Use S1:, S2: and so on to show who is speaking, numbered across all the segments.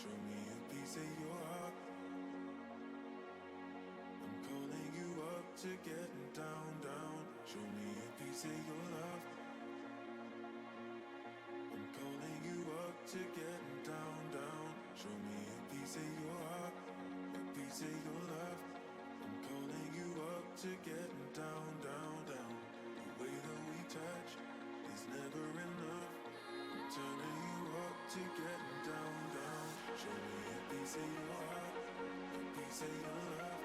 S1: Show me a piece of your heart. I'm calling you up to getting down, down. Show me a piece of your love. I'm calling you up to getting down, down. Show me a piece of your heart, a piece of your love. I'm calling you up to getting down, down, down. The way that we touch is never enough. I'm turning you up to getting down, down. Show me a piece of your heart, a piece of your love.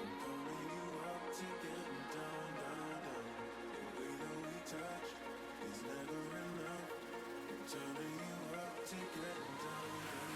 S1: I'm calling you up to getting down, down, down. The way that we touch is never enough. I'm turning you up to getting down, down.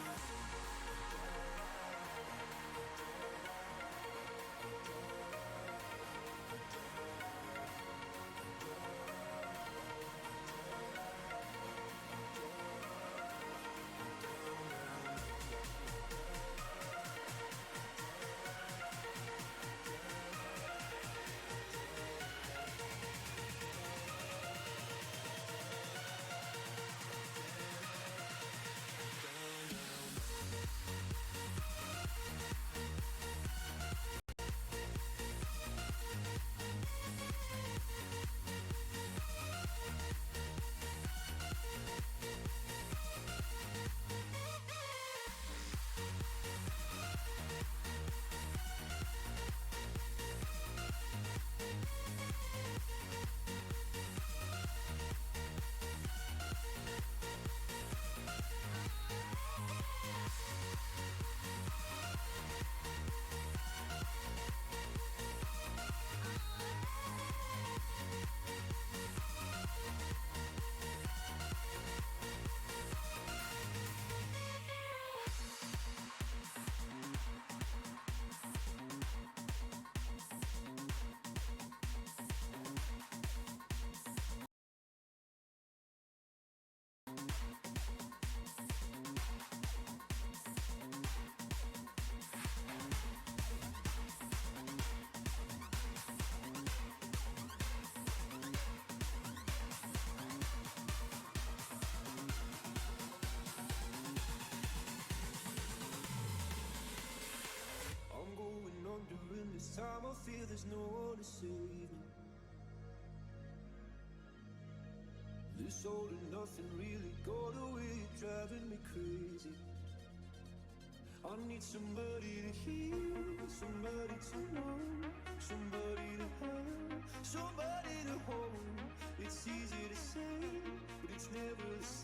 S2: I'm going under, and this time I feel there's no one to save me. This all and nothing really got away, driving me crazy. I need somebody to hear, somebody to know, somebody to have, somebody to hold. It's easy to say, but it's never the same.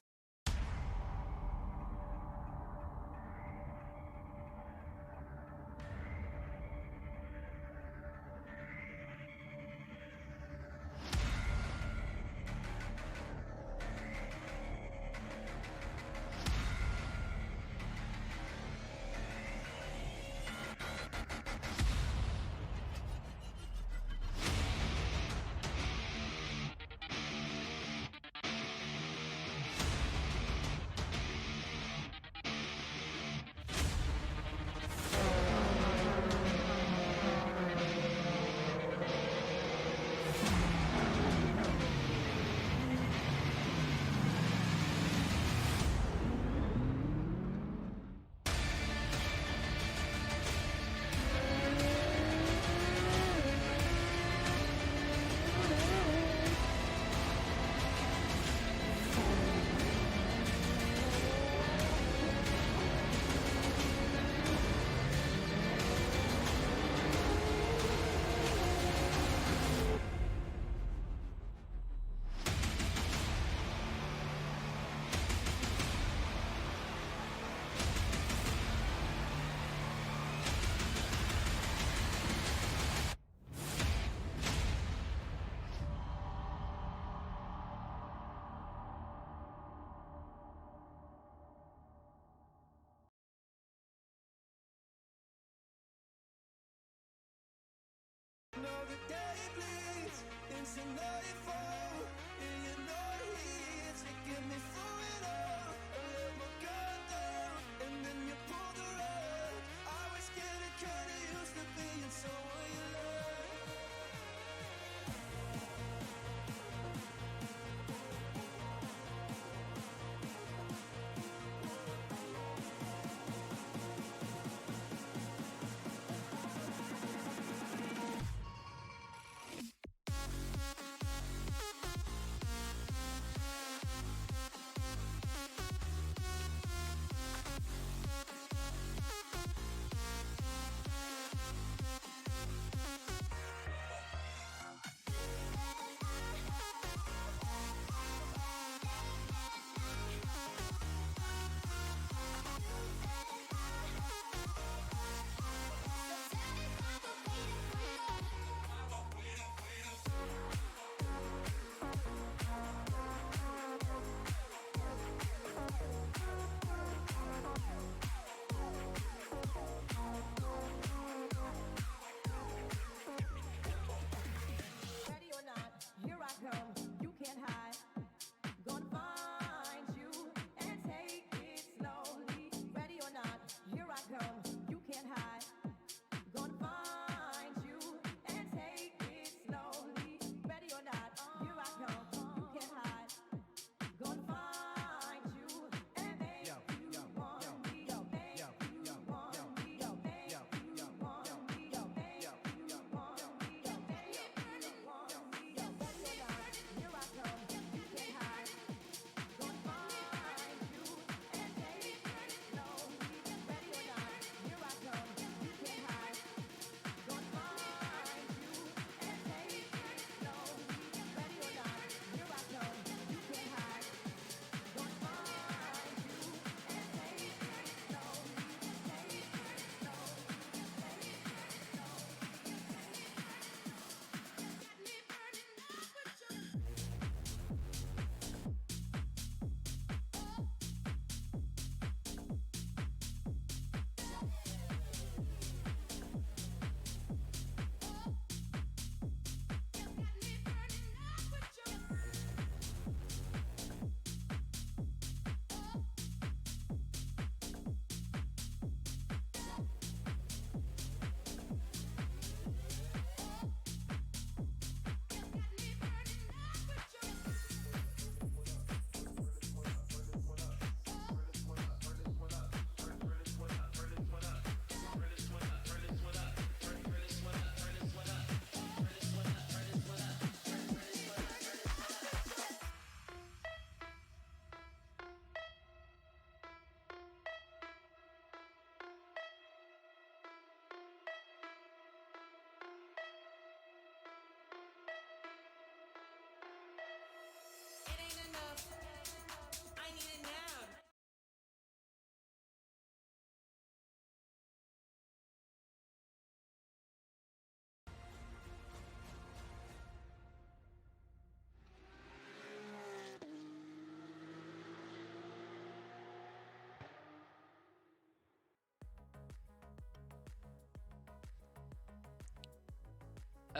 S2: Another day bleeds into nightfall, and you're not here to get me through it all. I let my guard down, and then you pulled the rug. I was getting kinda used to being someone you love.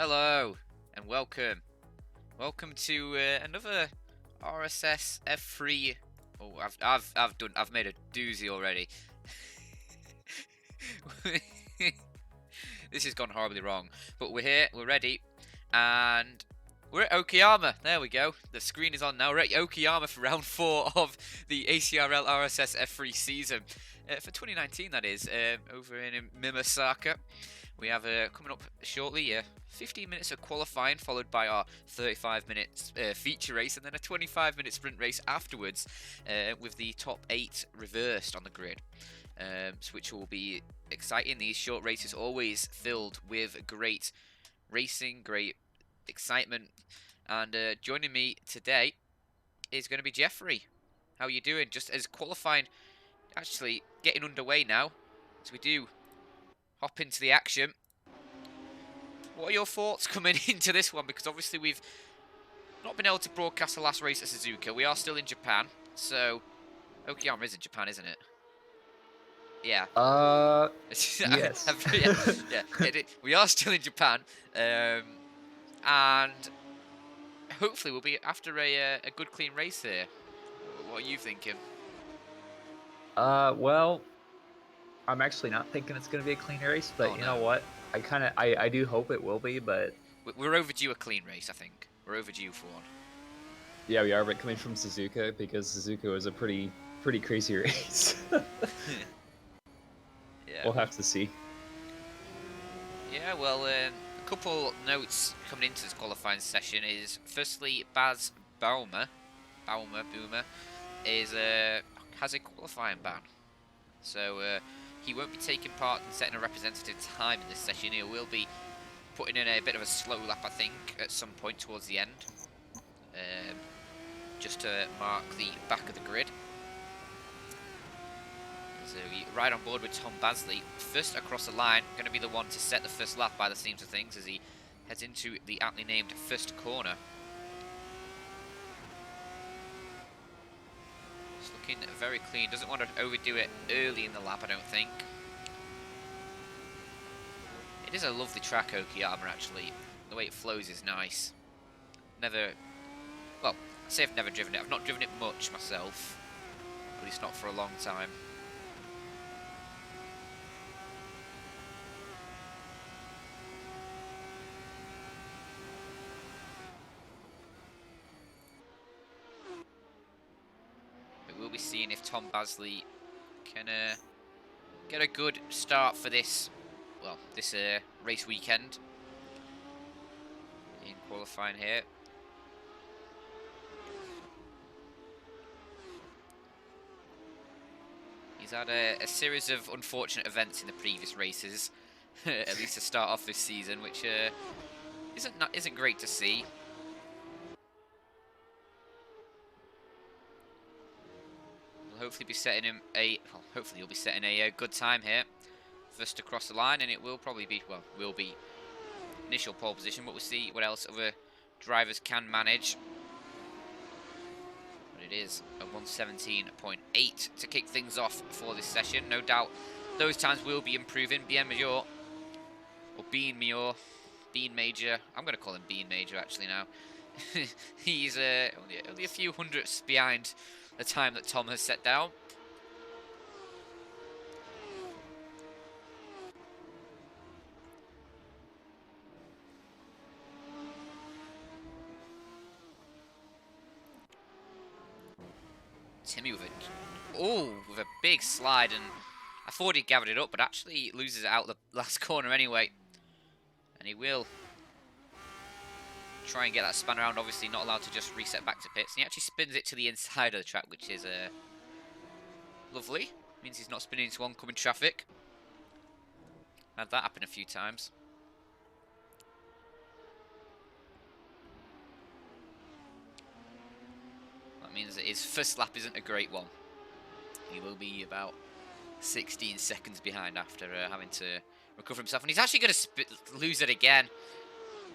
S3: Hello and welcome. Welcome to another RSS F3. Oh, I've made a doozy already. This has gone horribly wrong, but we're here, we're ready, and we're at Okayama. There we go. The screen is on now. We're at Okayama for round 4 of the ACRL RSS F3 season for 2019. That is over in Mimasaka. We have coming up shortly 15 minutes of qualifying, followed by our 35 minutes feature race, and then a 25-minute sprint race afterwards, with the top 8 reversed on the grid, which will be exciting. These short races always filled with great racing, great excitement, and joining me today is going to be Jeffrey. How are you doing? Just as qualifying actually getting underway now, as we do hop into the action. What are your thoughts coming into this one? Because obviously we've not been able to broadcast the last race at Suzuka. We are still in Japan, so Okayama is in Japan, isn't it? Yeah.
S4: Yes.
S3: We are still in Japan, and hopefully we'll be after a good clean race here. What are you thinking?
S4: Well, I'm actually not thinking it's going to be a clean race, but you know what? I do hope it will be, but...
S3: We're overdue a clean race, I think. We're overdue for one.
S4: Yeah, we are, but coming from Suzuka, because Suzuka was a pretty crazy race.
S3: Yeah.
S4: We'll have to see.
S3: Yeah, well, a couple notes coming into this qualifying session is, firstly, Baz Boomer is has a qualifying ban, so he won't be taking part in setting a representative time in this session. He will be putting in a bit of a slow lap, I think, at some point towards the end, just to mark the back of the grid. So we ride on board with Tom Basley, first across the line, going to be the one to set the first lap by the seams of things as he heads into the aptly named first corner. It's looking very clean, doesn't want to overdo it early in the lap, I don't think. It is a lovely track, Okayama, actually. The way it flows is nice. Well, I say I've never driven it. I've not driven it much myself, at least not for a long time. We'll be seeing if Tom Basley can get a good start for this, well, this race weekend in qualifying here. He's had a series of unfortunate events in the previous races, at least to start off this season, which isn't great to see. Hopefully be setting him hopefully he'll be setting a good time here, first across the line, and it will probably be, well, will be initial pole position, but we'll see what else other drivers can manage. But it is a 117.8 to kick things off for this session. No doubt those times will be improving. Bean Major, I'm going to call him Bean Major actually now. He's only a few hundredths behind the time that Tom has set down. Timmy with a big slide, and I thought he gathered it up, but actually loses it out the last corner anyway. And he will try and get that spun around, obviously not allowed to just reset back to pits. And he actually spins it to the inside of the track, which is lovely. Means he's not spinning into oncoming traffic. Had that happen a few times. That means that his first lap isn't a great one. He will be about 16 seconds behind after having to recover himself, and he's actually going to lose it again.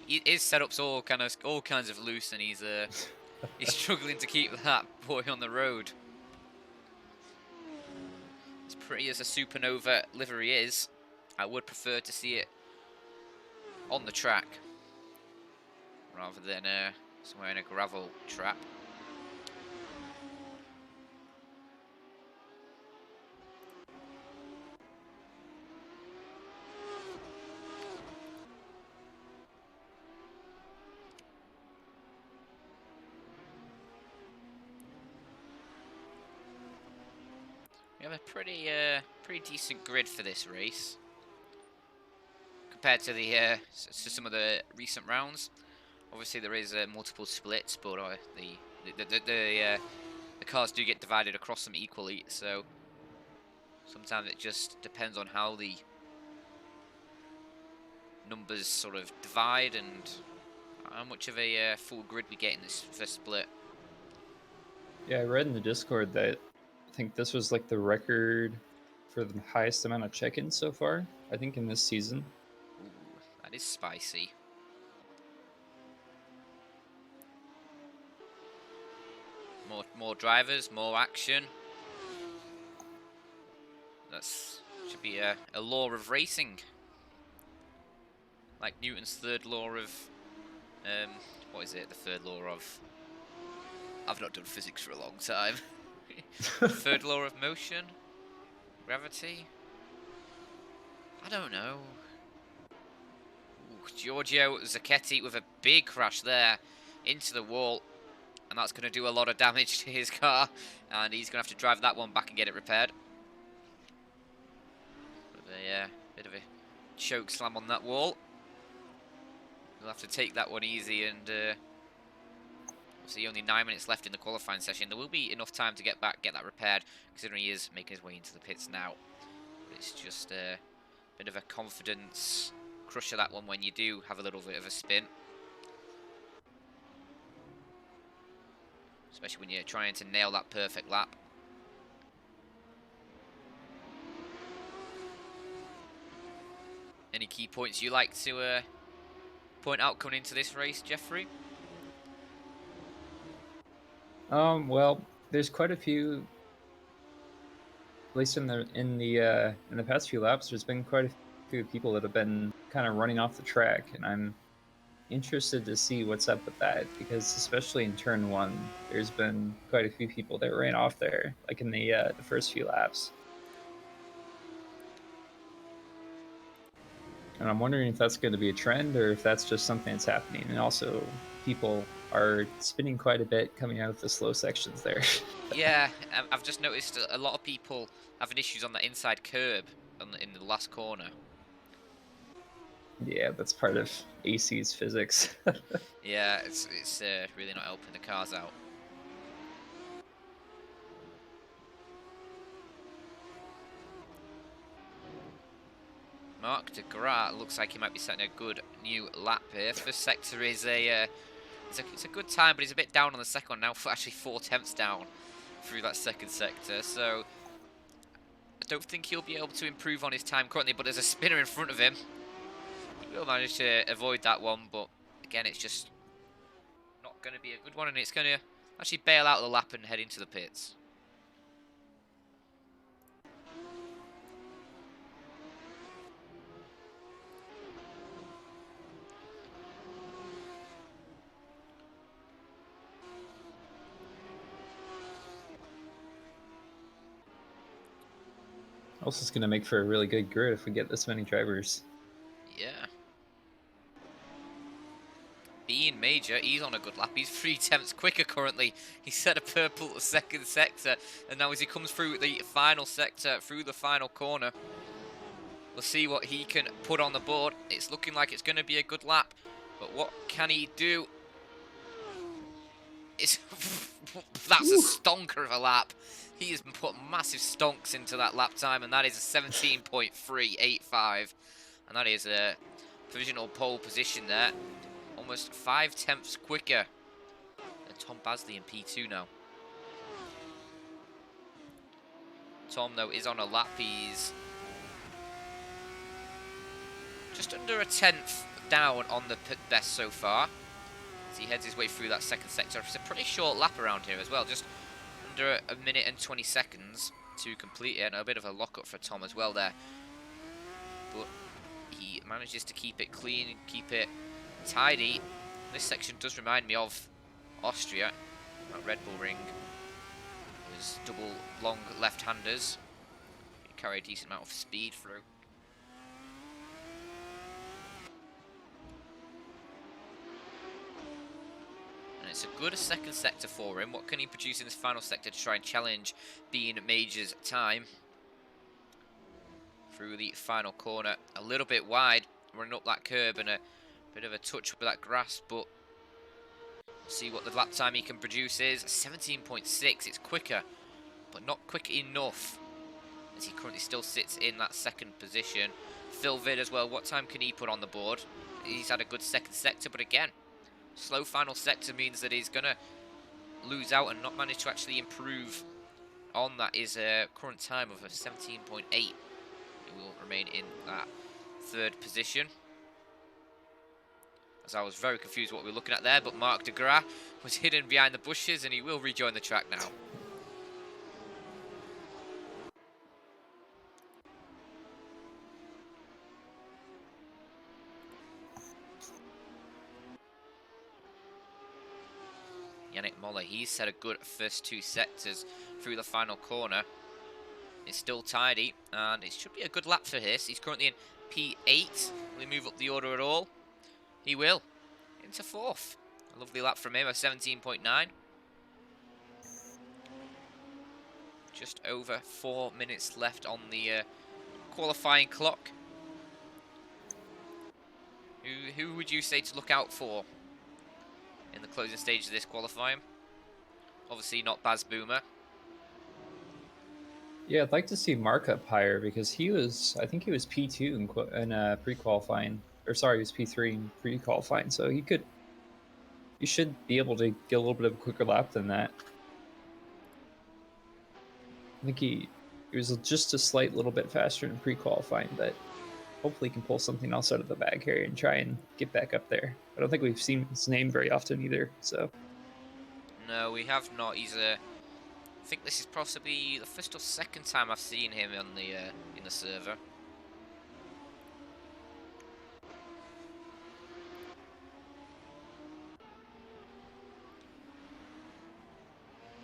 S3: His setup's all kinds of loose, and he's struggling to keep that boy on the road. As pretty as a Supernova livery is, I would prefer to see it on the track. rather than somewhere in a gravel trap. We have a pretty decent grid for this race compared to the to some of the recent rounds. Obviously, there is multiple splits, but the cars do get divided across them equally. So sometimes it just depends on how the numbers sort of divide and how much of a full grid we get in this first split.
S4: Yeah, I read in the Discord that I think this was like the record for the highest amount of check-ins so far, I think, in this season.
S3: Ooh, that is spicy. More drivers, more action. That's should be a law of racing. Like Newton's third law of what is it? The third law of, I've not done physics for a long time. Third law of motion? Gravity? I don't know. Ooh, Giorgio Zacchetti with a big crash there into the wall. And that's going to do a lot of damage to his car. And he's going to have to drive that one back and get it repaired. Bit of a choke slam on that wall. We'll have to take that one easy, and obviously only 9 minutes left in the qualifying session. There will be enough time to get that repaired, considering he is making his way into the pits now. But it's just a bit of a confidence crusher, that one, when you do have a little bit of a spin. Especially when you're trying to nail that perfect lap. Any key points you like to point out coming into this race, Jeffrey?
S4: Well, there's quite a few. At least in the past few laps, there's been quite a few people that have been kind of running off the track, and I'm interested to see what's up with that, because especially in turn 1, there's been quite a few people that ran off there, like in the first few laps. And I'm wondering if that's going to be a trend or if that's just something that's happening. And also, people are spinning quite a bit coming out of the slow sections there.
S3: Yeah, I've just noticed a lot of people having issues on that inside curb in the last corner.
S4: Yeah, that's part of AC's physics.
S3: Yeah, it's really not helping the cars out. Marc de Gras looks like he might be setting a good new lap here. First sector is it's a good time, but he's a bit down on the second one now. Actually, 4/10 down through that second sector. So I don't think he'll be able to improve on his time currently. But there's a spinner in front of him. He will manage to avoid that one, but again, it's just not going to be a good one, and it's going to actually bail out the lap and head into the pits.
S4: Also, it's going to make for a really good grid if we get this many drivers.
S3: Yeah. Being Major, he's on a good lap. He's 3/10 quicker currently. He set a purple second sector, and now as he comes through the final sector, through the final corner, we'll see what he can put on the board. It's looking like it's going to be a good lap, but what can he do? That's a stonker of a lap. He has put massive stonks into that lap time, and that is a 17.385. And that is a provisional pole position there. Almost 5/10 quicker than Tom Basley in P2 now. Tom, though, is on a lap. He's just under a 10th down on the pit best so far, as he heads his way through that second sector. It's a pretty short lap around here as well, just under a minute and 20 seconds to complete it, and a bit of a lock-up for Tom as well there. But he manages to keep it clean, keep it tidy. This section does remind me of Austria, that Red Bull Ring. There's double long left-handers. You carry a decent amount of speed through. And it's a good second sector for him. What can he produce in this final sector to try and challenge Bean Major's time? Through the final corner, a little bit wide, running up that curb, and a bit of a touch with that grass, but see what the lap time he can produce is. 17.6, it's quicker, but not quick enough, as he currently still sits in that second position. Phil Vid as well, what time can he put on the board? He's had a good second sector, but again, slow final sector means that he's going to lose out and not manage to actually improve on that. His current time of a 17.8. He will remain in that third position. As I was very confused what we were looking at there, but Marc de Gras was hidden behind the bushes and he will rejoin the track now. Yannick Moller, he's set a good first two sectors through the final corner. It's still tidy, and it should be a good lap for his. He's currently in P8. Will he move up the order at all? He will. Into fourth. A lovely lap from him, a 17.9. Just over 4 minutes left on the qualifying clock. Who would you say to look out for in the closing stage of this qualifying? Obviously not Baz Boomer.
S4: Yeah, I'd like to see Mark up higher because he was, I think he was P2 in pre-qualifying, or sorry, he was P3 in pre-qualifying. So he should be able to get a little bit of a quicker lap than that. I think he was just a slight little bit faster in pre-qualifying, but hopefully he can pull something else out of the bag here and try and get back up there. I don't think we've seen his name very often either. So
S3: no, we have not. He's a. I think this is possibly the first or second time I've seen him on the in the server.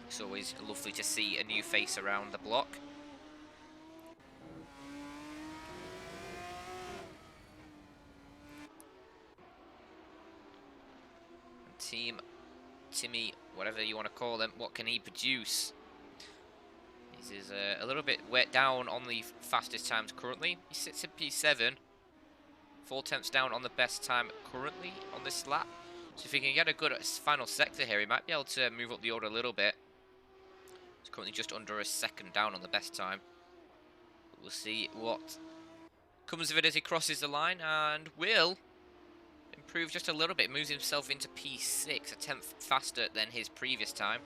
S3: It's always lovely to see a new face around the block. And Team Timmy, whatever you want to call him, what can he produce? He's a little bit wet down on the fastest times currently. He sits in P7, 4 tenths down on the best time currently on this lap. So if he can get a good final sector here, he might be able to move up the order a little bit. He's currently just under a second down on the best time. But we'll see what comes of it as he crosses the line, and will improve just a little bit. Moves himself into P6, a tenth faster than his previous time.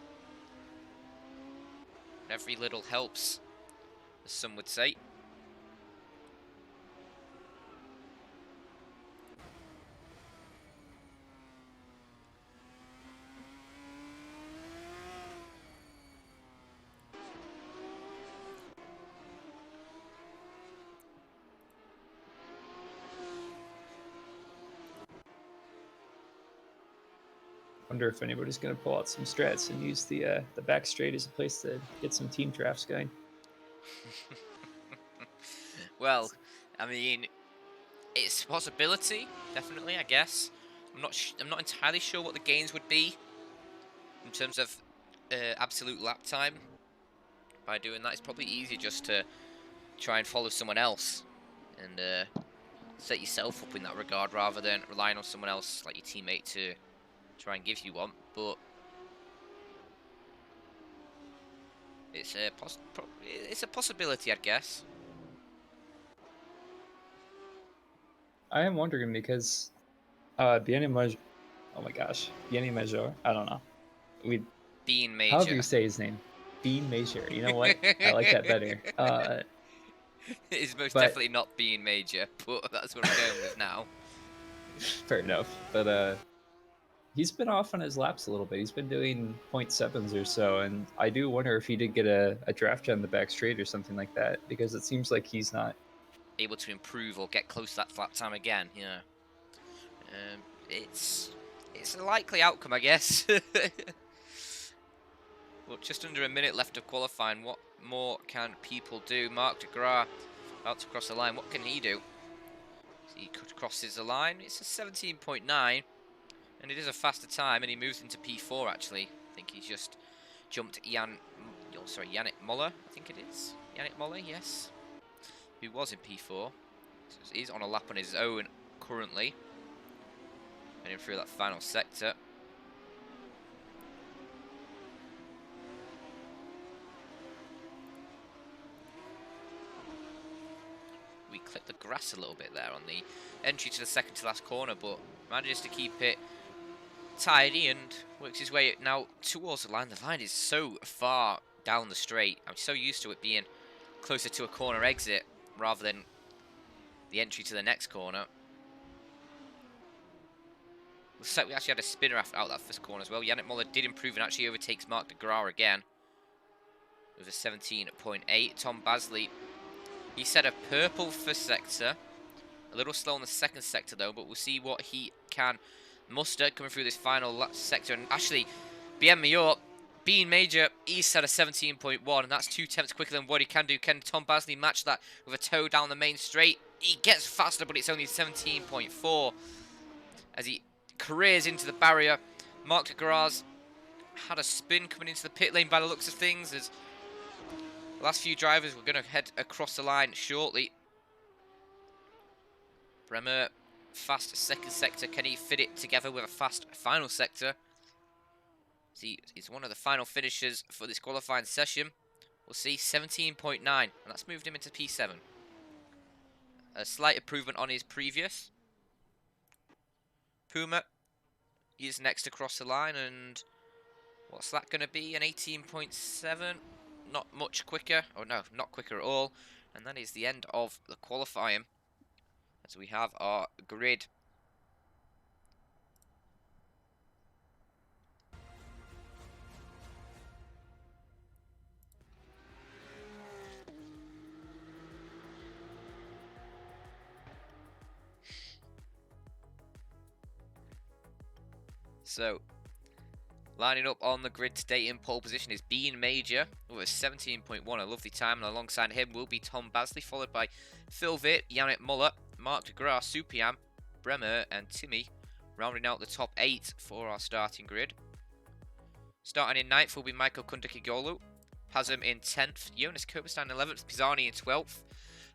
S3: Every little helps, as some would say.
S4: wonder if anybody's going to pull out some strats and use the back straight as a place to get some team drafts going.
S3: Well, I mean, it's a possibility, definitely. I guess I'm not entirely sure what the gains would be in terms of absolute lap time. By doing that, it's probably easier just to try and follow someone else and set yourself up in that regard, rather than relying on someone else like your teammate to try and give you one. But it's a possibility, I guess.
S4: I am wondering because Bien Major, oh my gosh, Bien Major, I don't know.
S3: Bean Major.
S4: However you say his name, Bean Major. You know what? I like that better.
S3: It's most definitely not Bean Major, but that's what I'm going with now.
S4: Fair enough. But he's been off on his laps a little bit. He's been doing 0.7s or so, and I do wonder if he did get a draft on the back straight or something like that, because it seems like he's not
S3: able to improve or get close to that flat time again. Yeah, it's it's a likely outcome, I guess. But just under a minute left of qualifying. What more can people do? Mark de Graaf about to cross the line. What can he do? So he crosses the line. It's a 17.9, and it is a faster time, and he moves into P4 actually. I think he's just jumped Yannick Moller, I think it is. Yannick Moller, yes. Who was in P4. So he's on a lap on his own currently. Heading through that final sector. We clipped the grass a little bit there on the entry to the second to last corner, but manages to keep it tidy and works his way now towards the line. The line is so far down the straight. I'm so used to it being closer to a corner exit rather than the entry to the next corner. Looks like we actually had a spinner out that first corner as well. Yannick Moller did improve and actually overtakes Mark de Graaf again with a 17.8. Tom Basley, he set a purple first sector. A little slow on the second sector though, but we'll see what he can muster coming through this final sector. And actually, Bien Mayor, being major, he's set a 17.1, and that's 2 tenths quicker than what he can do. Can Tom Basley match that with a toe down the main straight? He gets faster, but it's only 17.4 as he careers into the barrier. Mark de Graaf's had a spin coming into the pit lane by the looks of things. As the last few drivers, we're going to head across the line shortly. Bremer, fast second sector. Can he fit it together with a fast final sector? He's one of the final finishers for this qualifying session. We'll see, 17.9, and that's moved him into P7. A slight improvement on his previous. Puma, he's next across the line, and what's that going to be? An 18.7? Not much quicker. Oh no, not quicker at all. And that is the end of the qualifying, as we have our grid. So, lining up on the grid today in pole position is Bean Major with a 17.1, a lovely time, and alongside him will be Tom Basley, followed by Phil Vitt, Yannick Moller, Mark de Graaf, Supiam, Bremer, and Timmy, rounding out the top 8 for our starting grid. Starting in 9th will be Michael Kundakigolu, Pazum in 10th, Jonas Kopenstein 11th, Pisani in 12th,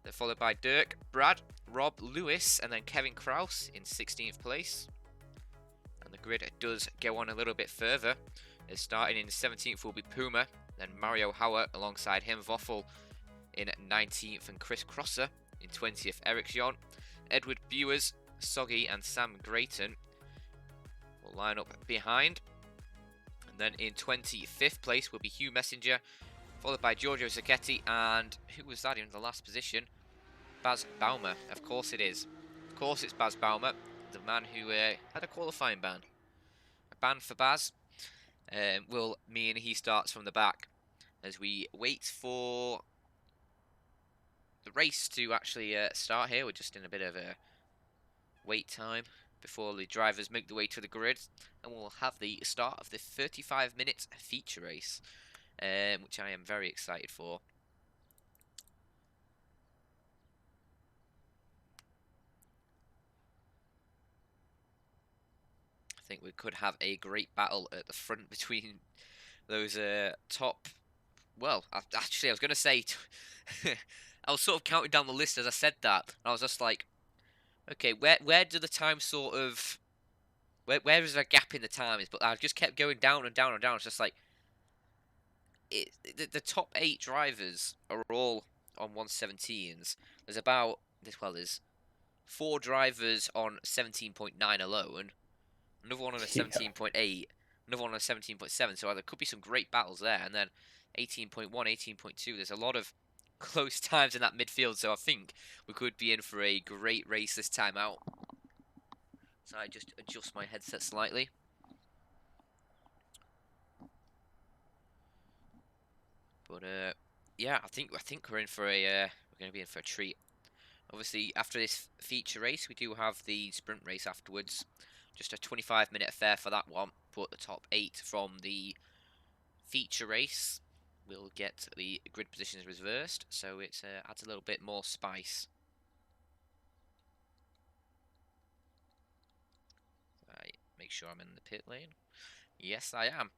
S3: then followed by Dirk, Brad, Rob Lewis, and then Kevin Kraus in 16th place. The grid does go on a little bit further, as starting in 17th will be Puma, then Mario Hauer alongside him, Voffel in 19th, and Chris Crosser in 20th, Eric Jean, Edward Buers, Soggy, and Sam Grayton will line up behind. And then in 25th place will be Hugh Messenger, followed by Giorgio Zacchetti, and who was that in the last position? Baz Baumer, of course it is. Of course it's Baz Baumer, the man who had a qualifying ban. A ban for Baz will mean he starts from the back as we wait for the race to actually start here. We're just in a bit of a wait time before the drivers make the way to the grid, and we'll have the start of the 35-minute feature race, which I am very excited for. I think we could have a great battle at the front between those top. Well, actually, I was going to say, I was sort of counting down the list as I said that, and I was just like, okay, where do the times sort of, where is there a gap in the times? But I just kept going down and down and down. It's just like, the top 8 drivers are all on 117s. There's there's 4 drivers on 17.9 alone. Another one on a 17.8, another one on a 17.7, so there could be some great battles there. And then 18.1, 18.2, there's a lot of close times in that midfield, so I think we could be in for a great race this time out. So I just adjust my headset slightly. But yeah, I think we're in for a we're going to be in for a treat. Obviously, after this feature race, we do have the sprint race afterwards, Just a 25-minute affair for that one. But the top 8 from the feature race will get the grid positions reversed, so it adds a little bit more spice. Right, make sure I'm in the pit lane. Yes, I am.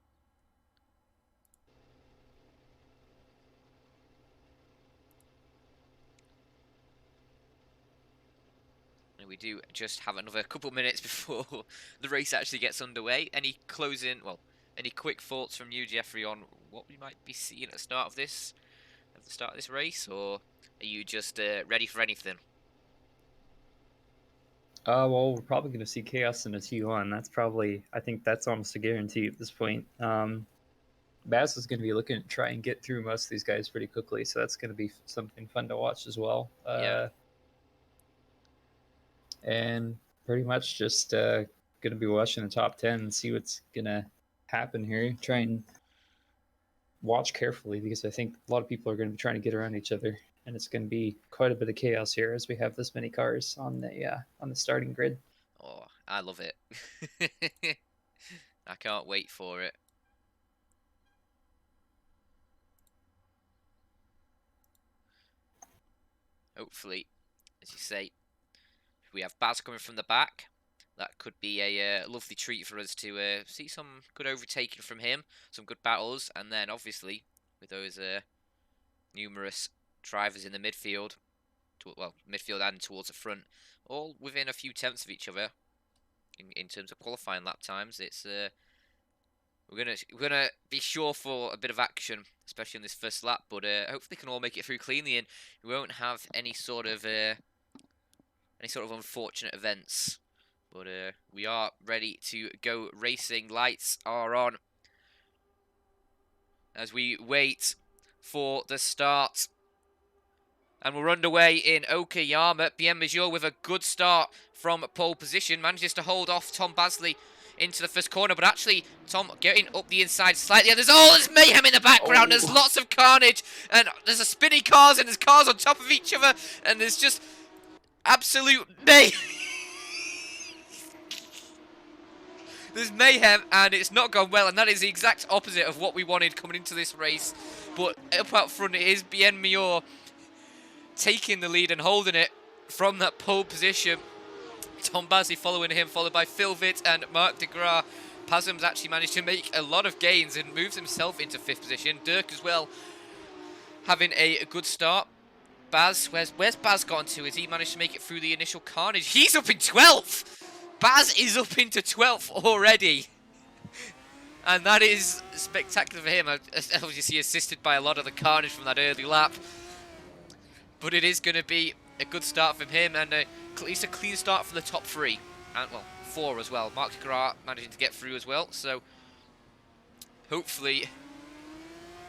S3: And we do just have another couple minutes before the race actually gets underway. Any quick thoughts from you, Jeffrey, on what we might be seeing at the start of this race, or are you just ready for anything?
S4: Well, we're probably going to see chaos in a T1. That's probably, I think that's almost a guarantee at this point. Baz is going to be looking to try and get through most of these guys pretty quickly, so that's going to be something fun to watch as well.
S3: Yeah.
S4: And pretty much just going to be watching the top 10 and see what's going to happen here. Try and watch carefully, because I think a lot of people are going to be trying to get around each other, and it's going to be quite a bit of chaos here as we have this many cars on the starting grid.
S3: Oh, I love it. I can't wait for it. Hopefully, as you say, we have Baz coming from the back. That could be a lovely treat for us to see some good overtaking from him, some good battles, and then obviously with those numerous drivers in the midfield, midfield and towards the front, all within a few tenths of each other in terms of qualifying lap times. It's we're gonna be sure for a bit of action, especially in this first lap. But hopefully, we can all make it through cleanly, and we won't have any sort of unfortunate events. But we are ready to go racing. Lights are on as we wait for the start. And we're underway in Okayama. Bien Major with a good start from pole position. Manages to hold off Tom Basley into the first corner. But actually, Tom getting up the inside slightly. And there's mayhem in the background. There's lots of carnage. And there's a spinning cars. And there's cars on top of each other. And there's just absolute mayhem. There's mayhem, and it's not gone well, and that is the exact opposite of what we wanted coming into this race. But up out front, it is Bien Major taking the lead and holding it from that pole position. Tom Basley following him, followed by Phil Vitt and Mark de Graaf. Pasm's actually managed to make a lot of gains and moves himself into 5th position. Dirk as well, having a good start. Baz, where's Baz gone to? Has he managed to make it through the initial carnage? He's up in 12th! Baz is up into 12th already. And that is spectacular for him. Obviously assisted by a lot of the carnage from that early lap. But it is going to be a good start from him, and at least a clean start for the top 3. And, well, 4 as well. Mark de Graaf managing to get through as well. So, hopefully,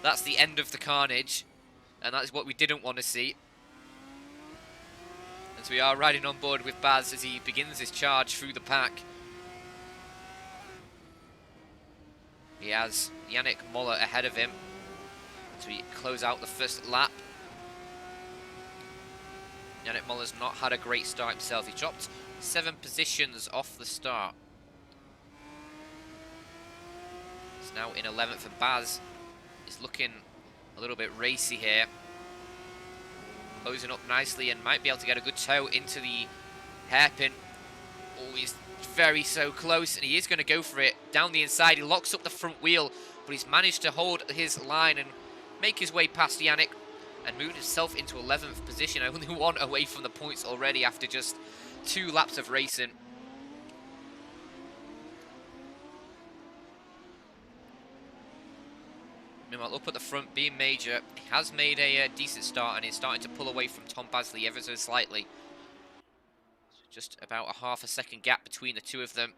S3: that's the end of the carnage. And that is what we didn't want to see. As we are riding on board with Baz as he begins his charge through the pack. He has Yannick Moller ahead of him as we close out the first lap. Yannick Moller's not had a great start himself. He dropped 7 positions off the start. He's now in 11th, and Baz is looking a little bit racy here. Closing up nicely and might be able to get a good toe into the hairpin. Oh, he's so close, and he is going to go for it down the inside. He locks up the front wheel, but he's managed to hold his line and make his way past Yannick and moved himself into 11th position. Only 1 away from the points already after just 2 laps of racing. Meanwhile, up at the front, Bien Major has made a decent start and is starting to pull away from Tom Basley ever so slightly. So just about a half a second gap between the two of them.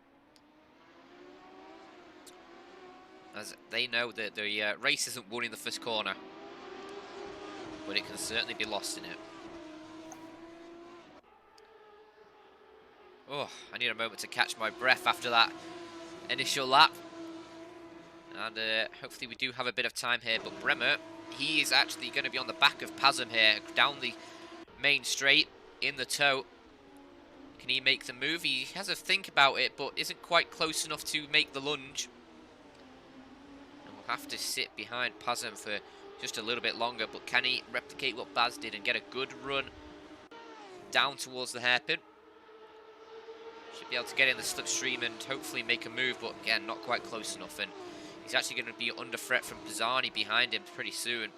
S3: As they know that the race isn't won in the first corner, but it can certainly be lost in it. Oh, I need a moment to catch my breath after that initial lap. And hopefully we do have a bit of time here. But Bremer, he is actually going to be on the back of Pasm here, down the main straight, in the tow. Can he make the move? He has a think about it, but isn't quite close enough to make the lunge. And will have to sit behind Pazem for just a little bit longer, but can he replicate what Baz did and get a good run down towards the hairpin? Should be able to get in the slipstream and hopefully make a move, but again, not quite close enough. And he's actually going to be under threat from Pisani behind him pretty soon.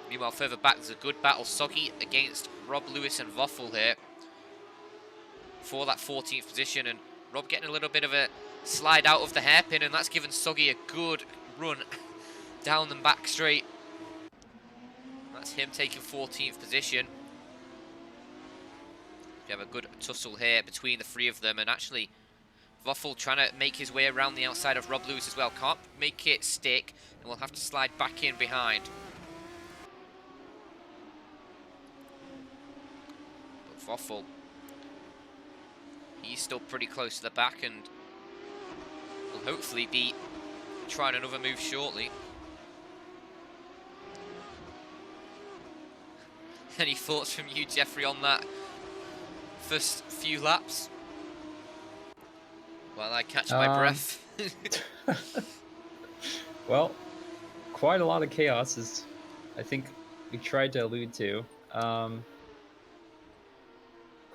S3: Meanwhile, further back, there's a good battle. Soggy against Rob Lewis and Voffel here for that 14th position. And Rob getting a little bit of a slide out of the hairpin, and that's given Soggy a good run down the back straight. That's him taking 14th position. We have a good tussle here between the three of them, and actually Voffel trying to make his way around the outside of Rob Lewis as well. Can't make it stick, and we'll have to slide back in behind. But Voffel, he's still pretty close to the back, and will hopefully be trying another move shortly. Any thoughts from you, Jeffrey, on that first few laps? While I catch my breath.
S4: Well, quite a lot of chaos, as I think we tried to allude to.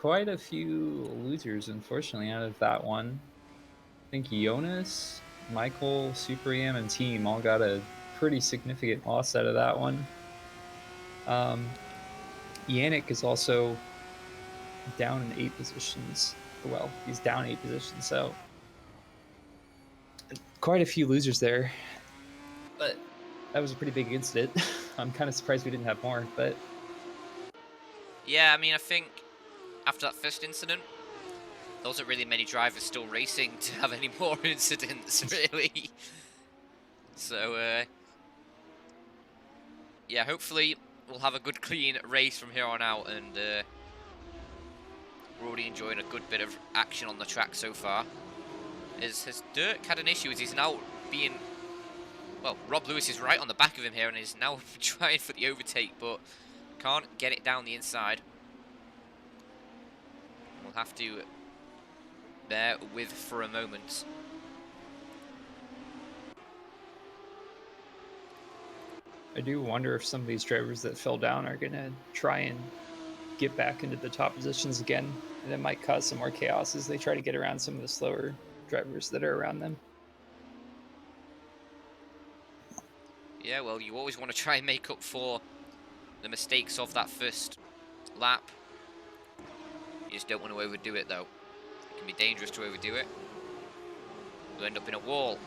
S4: Quite a few losers, unfortunately, out of that one. I think Jonas, Michael, Supreme, and Team all got a pretty significant loss out of that one. Yannick is also down in 8 positions. Well, he's down 8 positions, so quite a few losers there. But that was a pretty big incident. I'm kind of surprised we didn't have more, but
S3: yeah, I mean, I think after that first incident, there wasn't really many drivers still racing to have any more incidents, really. So, yeah, hopefully we'll have a good, clean race from here on out, and we're already enjoying a good bit of action on the track so far. Has Dirk had an issue? Is he's now being... Well, Rob Lewis is right on the back of him here, and is now trying for the overtake, but can't get it down the inside. We'll have to bear with for a moment.
S4: I do wonder if some of these drivers that fell down are going to try and get back into the top positions again, and it might cause some more chaos as they try to get around some of the slower drivers that are around them.
S3: Yeah, well, you always want to try and make up for the mistakes of that first lap. You just don't want to overdo it, though. It can be dangerous to overdo it. You'll end up in a wall.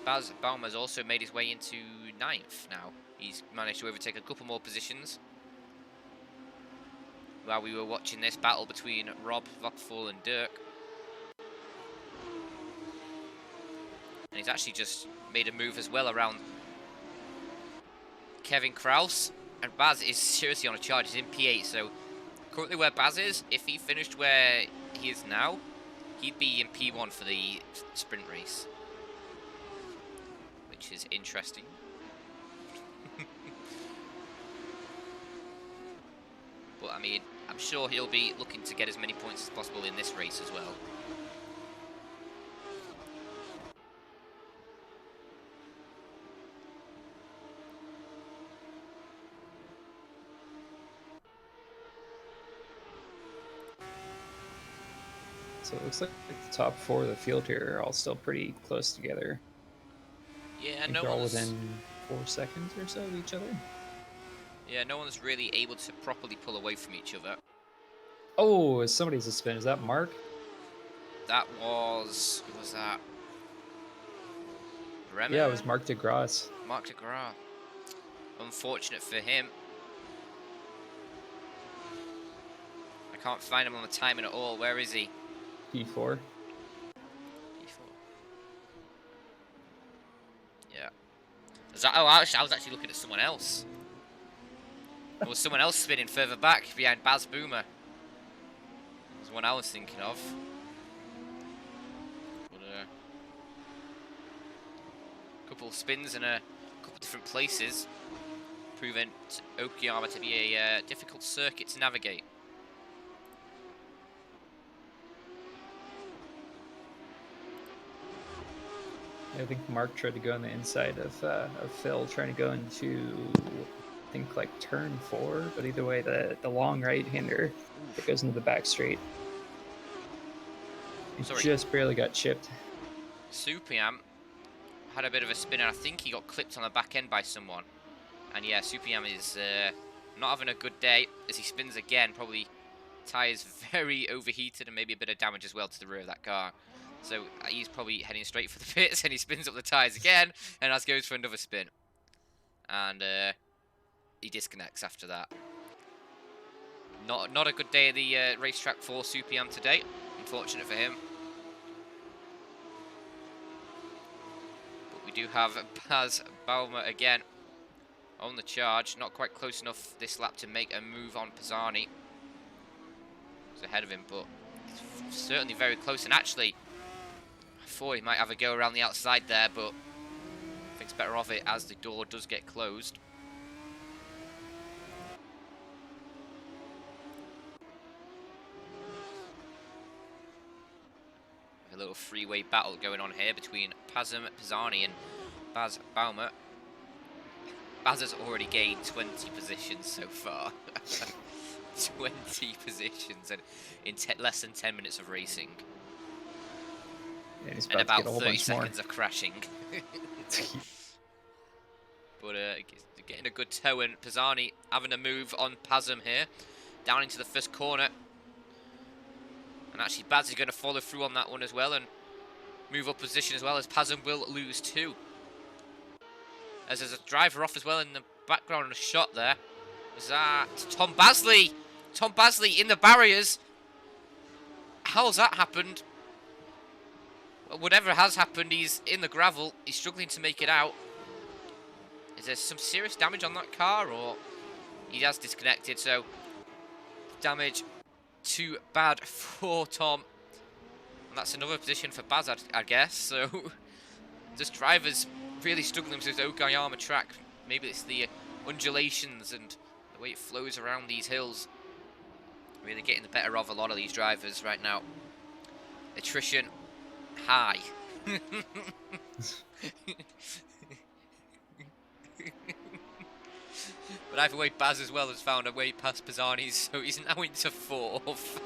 S3: Baz Baumer's also made his way into 9th now. He's managed to overtake a couple more positions. While we were watching this battle between Rob, Vockful and Dirk. And he's actually just made a move as well around Kevin Kraus. And Baz is seriously on a charge. He's in P8, so currently where Baz is, if he finished where he is now, he'd be in P1 for the sprint race. Which is interesting. But I mean, I'm sure he'll be looking to get as many points as possible in this race as well.
S4: So it looks like the top 4 of the field here are all still pretty close together.
S3: Yeah,
S4: I think
S3: no
S4: they're all
S3: one's...
S4: within 4 seconds or so of each other.
S3: Yeah, no one's really able to properly pull away from each other.
S4: Oh, somebody's a spin. Is that Mark?
S3: That was... Who was that? Bremer?
S4: Yeah, it was Mark DeGrasse.
S3: Mark DeGrasse. Unfortunate for him. I can't find him on the timing at all. Where is he?
S4: P4.
S3: P4. Yeah. Oh, I was actually looking at someone else. There was someone else spinning further back behind Baz Boomer. That was one I was thinking of. But, couple of spins in a couple of different places. proven Okayama to be a difficult circuit to navigate.
S4: I think Mark tried to go on the inside of Phil, trying to go into, I think, like turn 4, but either way, the long right-hander that goes into the back straight. It just barely got chipped.
S3: Supiam had a bit of a spin, and I think he got clipped on the back end by someone. And yeah, Supiam is not having a good day as he spins again. Probably tyres very overheated and maybe a bit of damage as well to the rear of that car. So he's probably heading straight for the pits, and he spins up the tyres again, and as goes for another spin. And he disconnects after that. Not a good day at the racetrack for Supiam today. Unfortunate for him. But we do have Baz Baumer again on the charge. Not quite close enough this lap to make a move on Pisani. He's ahead of him, but certainly very close. And actually, I thought he might have a go around the outside there, but I think it's better off it as the door does get closed. A little freeway battle going on here between Pazum Pisani and Baz Baumer. Baz has already gained 20 positions so far. 20 positions in less than 10 minutes of racing.
S4: And,
S3: and about 30 seconds of crashing. But getting a good toe, and Pisani having a move on Pazum here. Down into the first corner. And actually Baz is going to follow through on that one as well and move up position as well, as Pazum will lose 2. As there's a driver off as well in the background on a shot there. Is that Tom Basley? Tom Basley in the barriers. How's that happened? Well, whatever has happened, he's in the gravel. He's struggling to make it out. Is there some serious damage on that car, or he has disconnected? So damage too bad for Tom. And that's another position for Baz, I guess. So this driver's really struggling with this Okayama track. Maybe it's the undulations and the way it flows around these hills. Really getting the better of a lot of these drivers right now. Attrition high. But either way, Baz as well has found a way past Pisani, so he's now into 4th.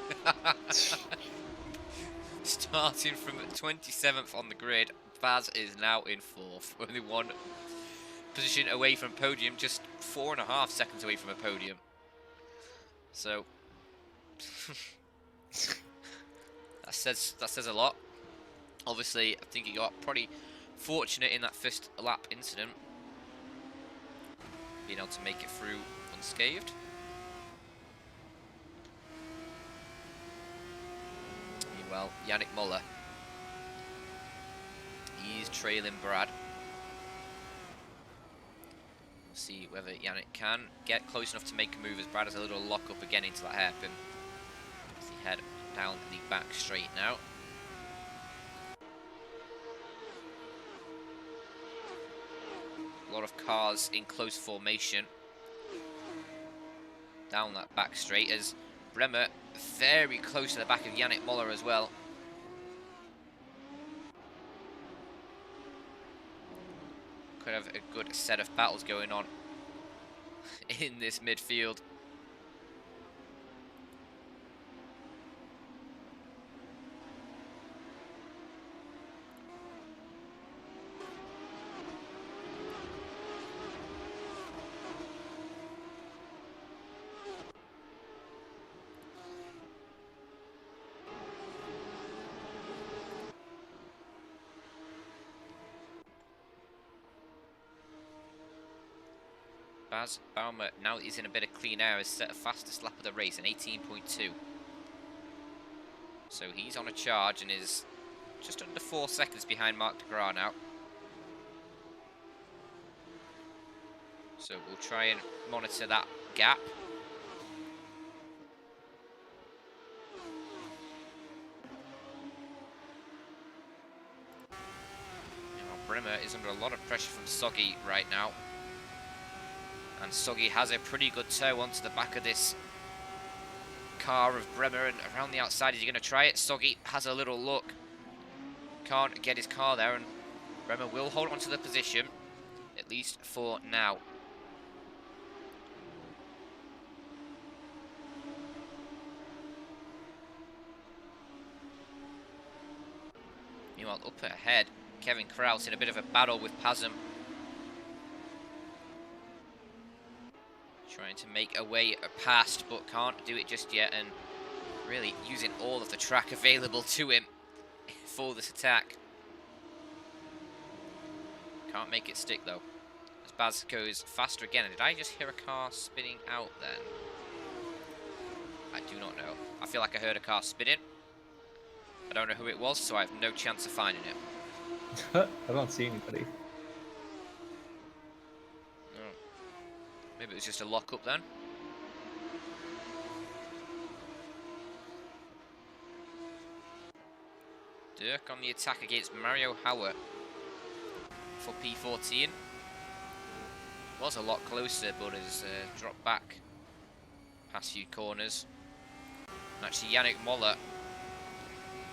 S3: Starting from 27th on the grid, Baz is now in 4th. Only one position away from podium, just 4.5 seconds away from a podium. So that says a lot. Obviously, I think he got pretty fortunate in that first lap incident, being able to make it through unscathed. Meanwhile, Yannick Muller, he's trailing Brad. We'll see whether Yannick can get close enough to make a move, as Brad has a little lock up again into that hairpin. As he head down the back straight now. A lot of cars in close formation down that back straight, as Bremer very close to the back of Yannick Muller as well. Could have a good set of battles going on in this midfield. Baz Baumer, now that he's in a bit of clean air, has set a fastest lap of the race, an 18.2. So he's on a charge and is just under 4 seconds behind Mark de Gras now. So we'll try and monitor that gap. Bremer is under a lot of pressure from Soggy right now. And Soggy has a pretty good toe onto the back of this car of Bremer, and around the outside. Is he going to try it? Soggy has a little look. Can't get his car there, and Bremer will hold on to the position, at least for now. Meanwhile, up ahead, Kevin Kraus in a bit of a battle with Pasm. Trying to make a way past, but can't do it just yet, and really using all of the track available to him for this attack. Can't make it stick though, as Baz goes faster again. And did I just hear a car spinning out then? I do not know. I feel like I heard a car spinning. I don't know who it was, so I have no chance of finding it.
S4: I don't see anybody.
S3: No. Maybe it was just a lock-up then. Dirk on the attack against Mario Hauer for P14. Was a lot closer, but has dropped back past few corners. And actually, Yannick Moller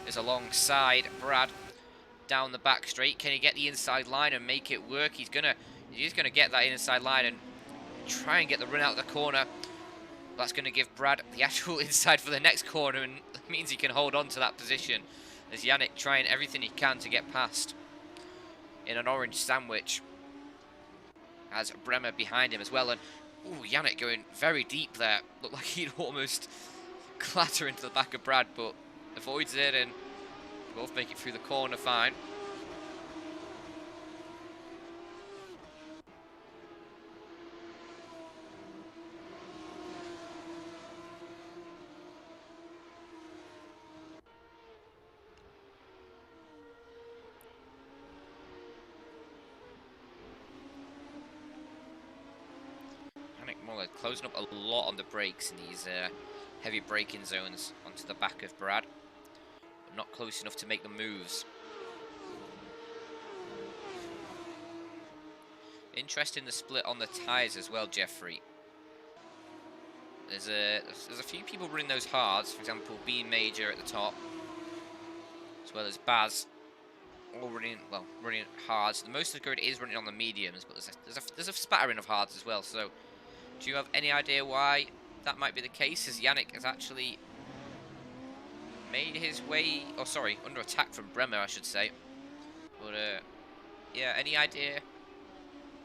S3: is alongside Brad down the back straight. Can he get the inside line and make it work? He's gonna get that inside line and try and get the run out of the corner. That's going to give Brad the actual inside for the next corner, and that means he can hold on to that position. As Yannick trying everything he can to get past in an orange sandwich. Has Bremer behind him as well, and ooh, Yannick going very deep there. Looked like he'd almost clatter into the back of Brad, but avoids it, and both make it through the corner fine. Closing up a lot on the brakes in these heavy braking zones onto the back of Brad, but not close enough to make the moves. Interesting the split on the tyres as well, Jeffrey. There's a few people running those hards, for example, Bean Major at the top, as well as Baz, all running hards. The most of the grid is running on the mediums, but there's a spattering of hards as well. So, do you have any idea why that might be the case? As Yannick has actually made his way, oh sorry, under attack from Bremer, I should say. But yeah, any idea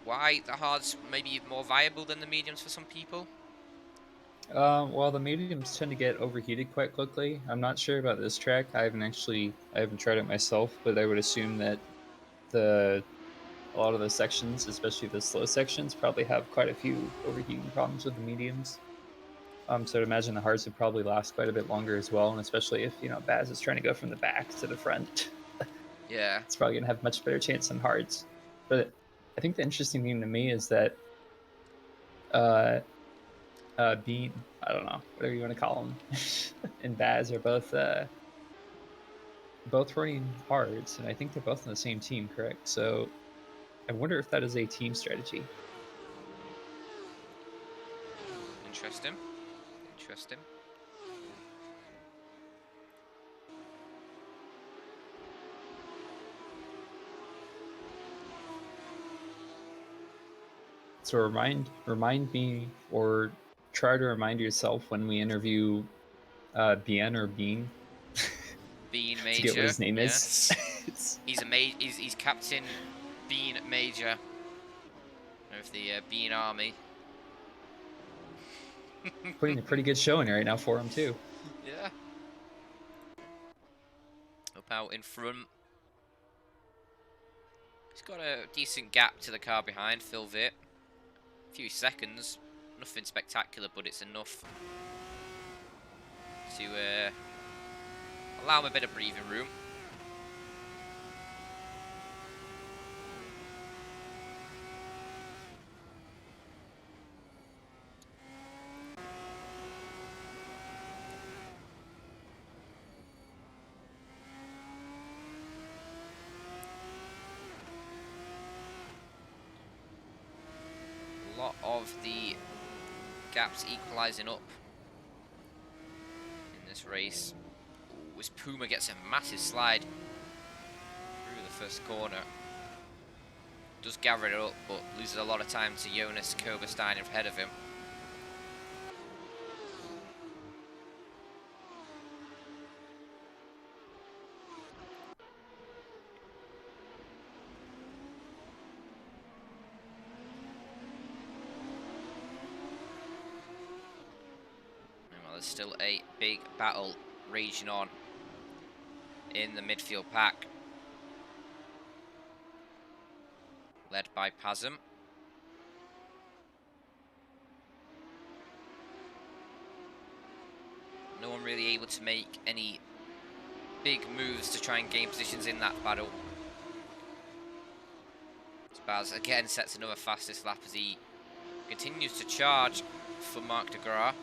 S3: why the hards may be more viable than the mediums for some people?
S4: Well, the mediums tend to get overheated quite quickly. I'm not sure about this track. I haven't tried it myself, but I would assume that a lot of the sections, especially the slow sections, probably have quite a few overheating problems with the mediums. So I'd imagine the hards would probably last quite a bit longer as well, and especially if, Baz is trying to go from the back to the front.
S3: Yeah.
S4: It's probably going to have much better chance than hards. But I think the interesting thing to me is that Bean, I don't know, whatever you want to call them, and Baz are both running hards, and I think they're both on the same team, correct? So I wonder if that is a team strategy.
S3: Interesting. Interesting.
S4: So remind me, or try to remind yourself when we interview Bien or Bean.
S3: Bean Major.
S4: To get what his name is.
S3: He's Captain Bean Major of the Bean Army.
S4: Putting a pretty good show in right now for him too.
S3: Yeah. Up out in front. He's got a decent gap to the car behind, Phil Vitt. A few seconds. Nothing spectacular, but it's enough to allow him a bit of breathing room. lot of the gaps equalising up in this race. Ooh, as Puma gets a massive slide through the first corner. Does gather it up, but loses a lot of time to Jonas Koberstein ahead of him. Well, there's still a big battle raging on in the midfield pack, led by Pazum. No one really able to make any big moves to try and gain positions in that battle. Spaz again sets another fastest lap as he continues to charge for Mark de Graaf,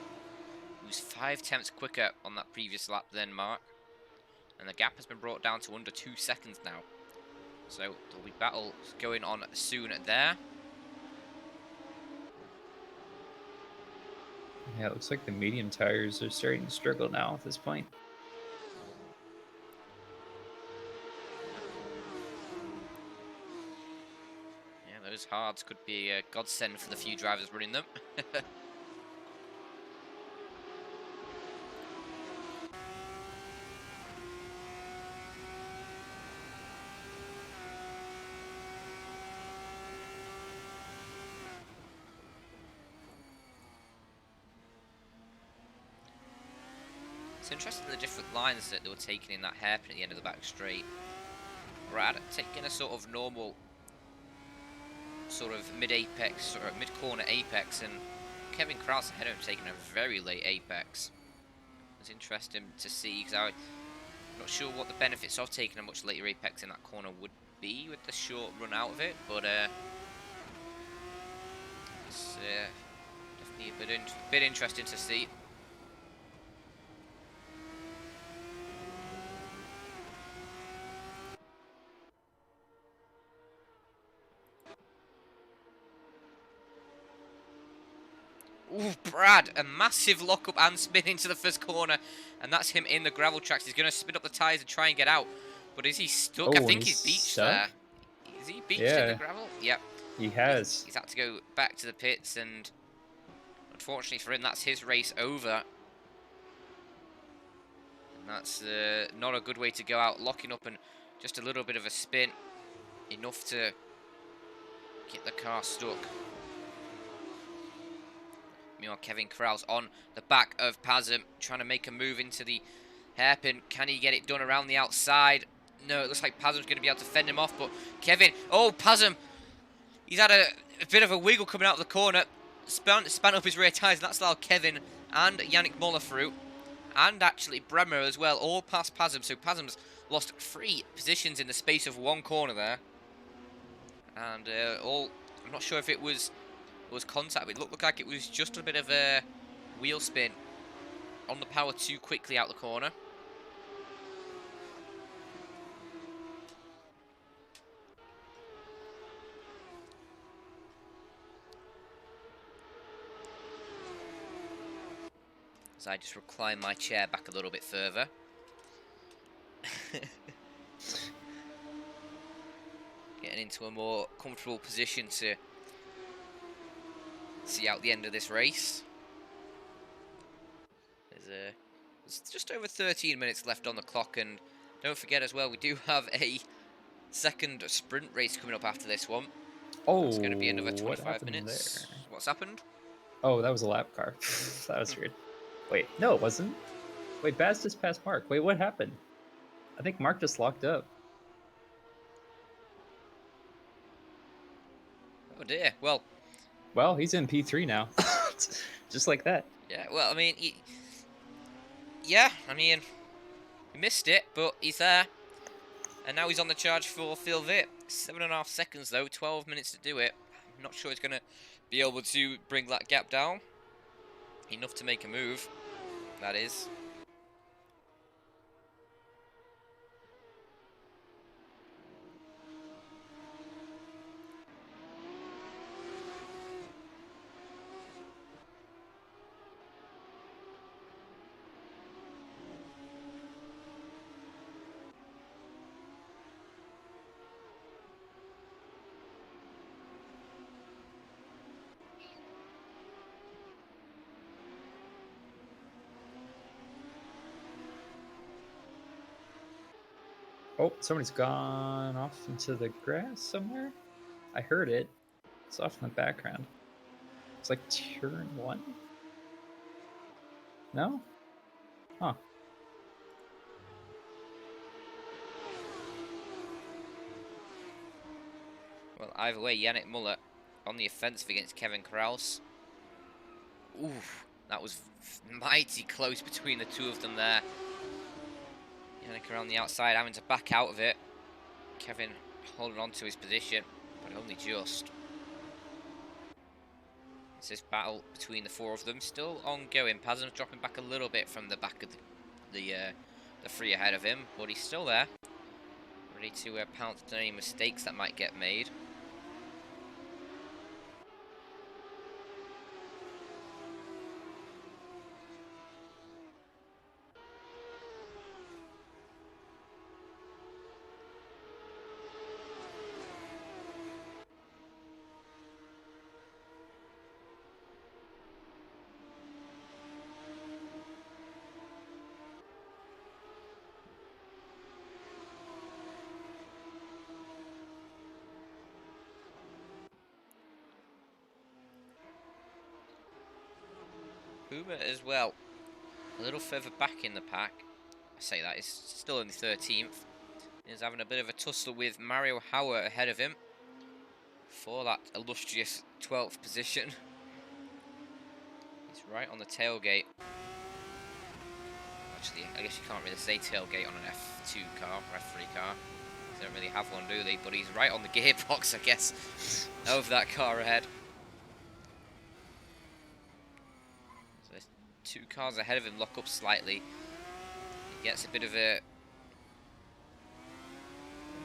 S3: who's 5 tenths quicker on that previous lap than Mark. And the gap has been brought down to under 2 seconds now. So there'll be battles going on soon there.
S4: Yeah, it looks like the medium tires are starting to struggle now at this point.
S3: Yeah, those hards could be a godsend for the few drivers running them. It's interesting the different lines that they were taking in that hairpin at the end of the back straight. Brad taking a sort of normal, sort of mid-apex, or mid-corner apex, and Kevin Krause ahead of him taking a very late apex. It's interesting to see, because I'm not sure what the benefits of taking a much later apex in that corner would be with the short run out of it, but it's definitely a bit interesting to see. Ooh, Brad, a massive lock-up and spin into the first corner, and that's him in the gravel tracks. He's going to spin up the tyres and try and get out, but is he stuck?
S4: Oh,
S3: I think he's beached
S4: stuck?
S3: there. Is he beached in the gravel? Yep.
S4: He has.
S3: He's had to go back to the pits, and unfortunately for him, that's his race over. And that's not a good way to go out, locking up and just a little bit of a spin, enough to get the car stuck. Meanwhile, Kevin Krause on the back of Pazum, trying to make a move into the hairpin. Can he get it done around the outside? No, it looks like Pazum's going to be able to fend him off, but Kevin, oh, Pazum, he's had a bit of a wiggle coming out of the corner, span up his rear tyres, and that's allowed Kevin and Yannick Muller through, and actually Bremer as well, all past Pazum, so Pazum's lost 3 positions in the space of 1 corner there, and I'm not sure if it was contact, but it looked like it was just a bit of a wheel spin on the power too quickly out the corner. As I just recline my chair back a little bit further. Getting into a more comfortable position to see out the end of this race. There's just over 13 minutes left on the clock, and don't forget as well, we do have a second sprint race coming up after this one.
S4: Oh,
S3: it's going to be another 25
S4: what
S3: minutes.
S4: There?
S3: What's happened?
S4: Oh, that was a lap car. That was weird. Wait, no, it wasn't. Wait, Baz just passed Mark. Wait, what happened? I think Mark just locked up.
S3: Oh dear.
S4: Well, he's in P3 now. Just like that.
S3: Yeah, well, I mean, he missed it, but he's there. And now he's on the charge for Phil Vitt. 7.5 seconds, though. 12 minutes to do it. I'm not sure he's going to be able to bring that gap down. Enough to make a move, that is.
S4: Oh, somebody's gone off into the grass somewhere. I heard it. It's off in the background. It's like turn 1? No? Huh.
S3: Well, either way, Yannick Muller on the offensive against Kevin Kraus. Oof, that was mighty close between the two of them there. Yannick around the outside, having to back out of it. Kevin holding on to his position, but only just. It's this battle between the four of them still ongoing. Pazum's dropping back a little bit from the back of the three ahead of him, but he's still there, ready to pounce on any mistakes that might get made. Puma as well, a little further back in the pack. I say that, he's still in the 13th. He's having a bit of a tussle with Mario Hauer ahead of him for that illustrious 12th position. He's right on the tailgate. Actually, I guess you can't really say tailgate on an F2 car or F3 car. They don't really have one, do they? But he's right on the gearbox, I guess, of that car ahead. So there's two cars ahead of him lock up slightly. He gets a bit of a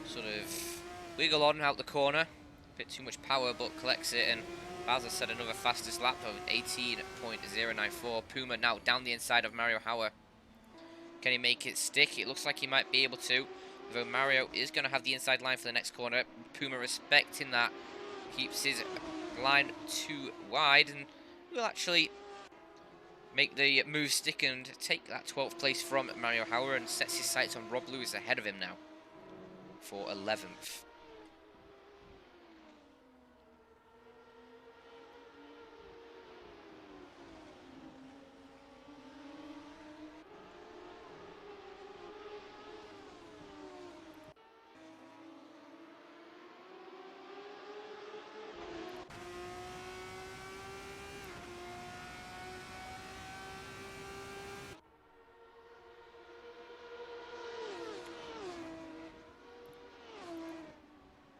S3: sort of wiggle on out the corner. A bit too much power, but collects it. And as I said, another fastest lap of 18.094. Puma now down the inside of Mario Hauer. Can he make it stick? It looks like he might be able to. Though Mario is going to have the inside line for the next corner. Puma respecting that. Keeps his line too wide and will actually make the move stick and take that 12th place from Mario Hauer and sets his sights on Rob Lewis ahead of him now for 11th.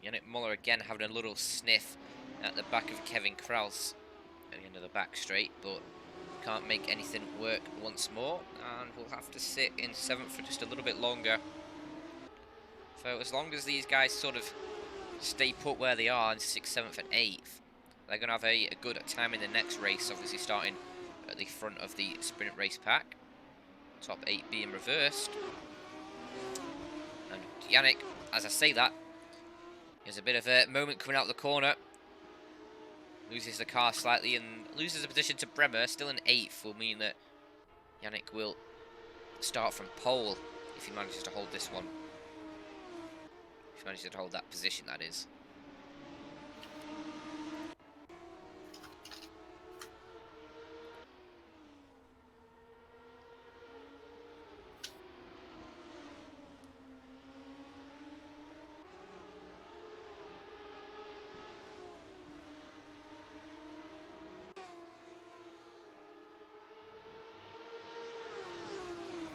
S3: Yannick Muller again having a little sniff at the back of Kevin Kraus at the end of the back straight, but can't make anything work once more, and we'll have to sit in 7th for just a little bit longer. So as long as these guys sort of stay put where they are in 6th, 7th and 8th, they're going to have a good time in the next race, obviously starting at the front of the sprint race pack. Top 8 being reversed. And Yannick, as I say that, there's a bit of a moment coming out the corner. Loses the car slightly and loses the position to Bremer. Still in 8th will mean that Yannick will start from pole if he manages to hold this one. If he manages to hold that position, that is.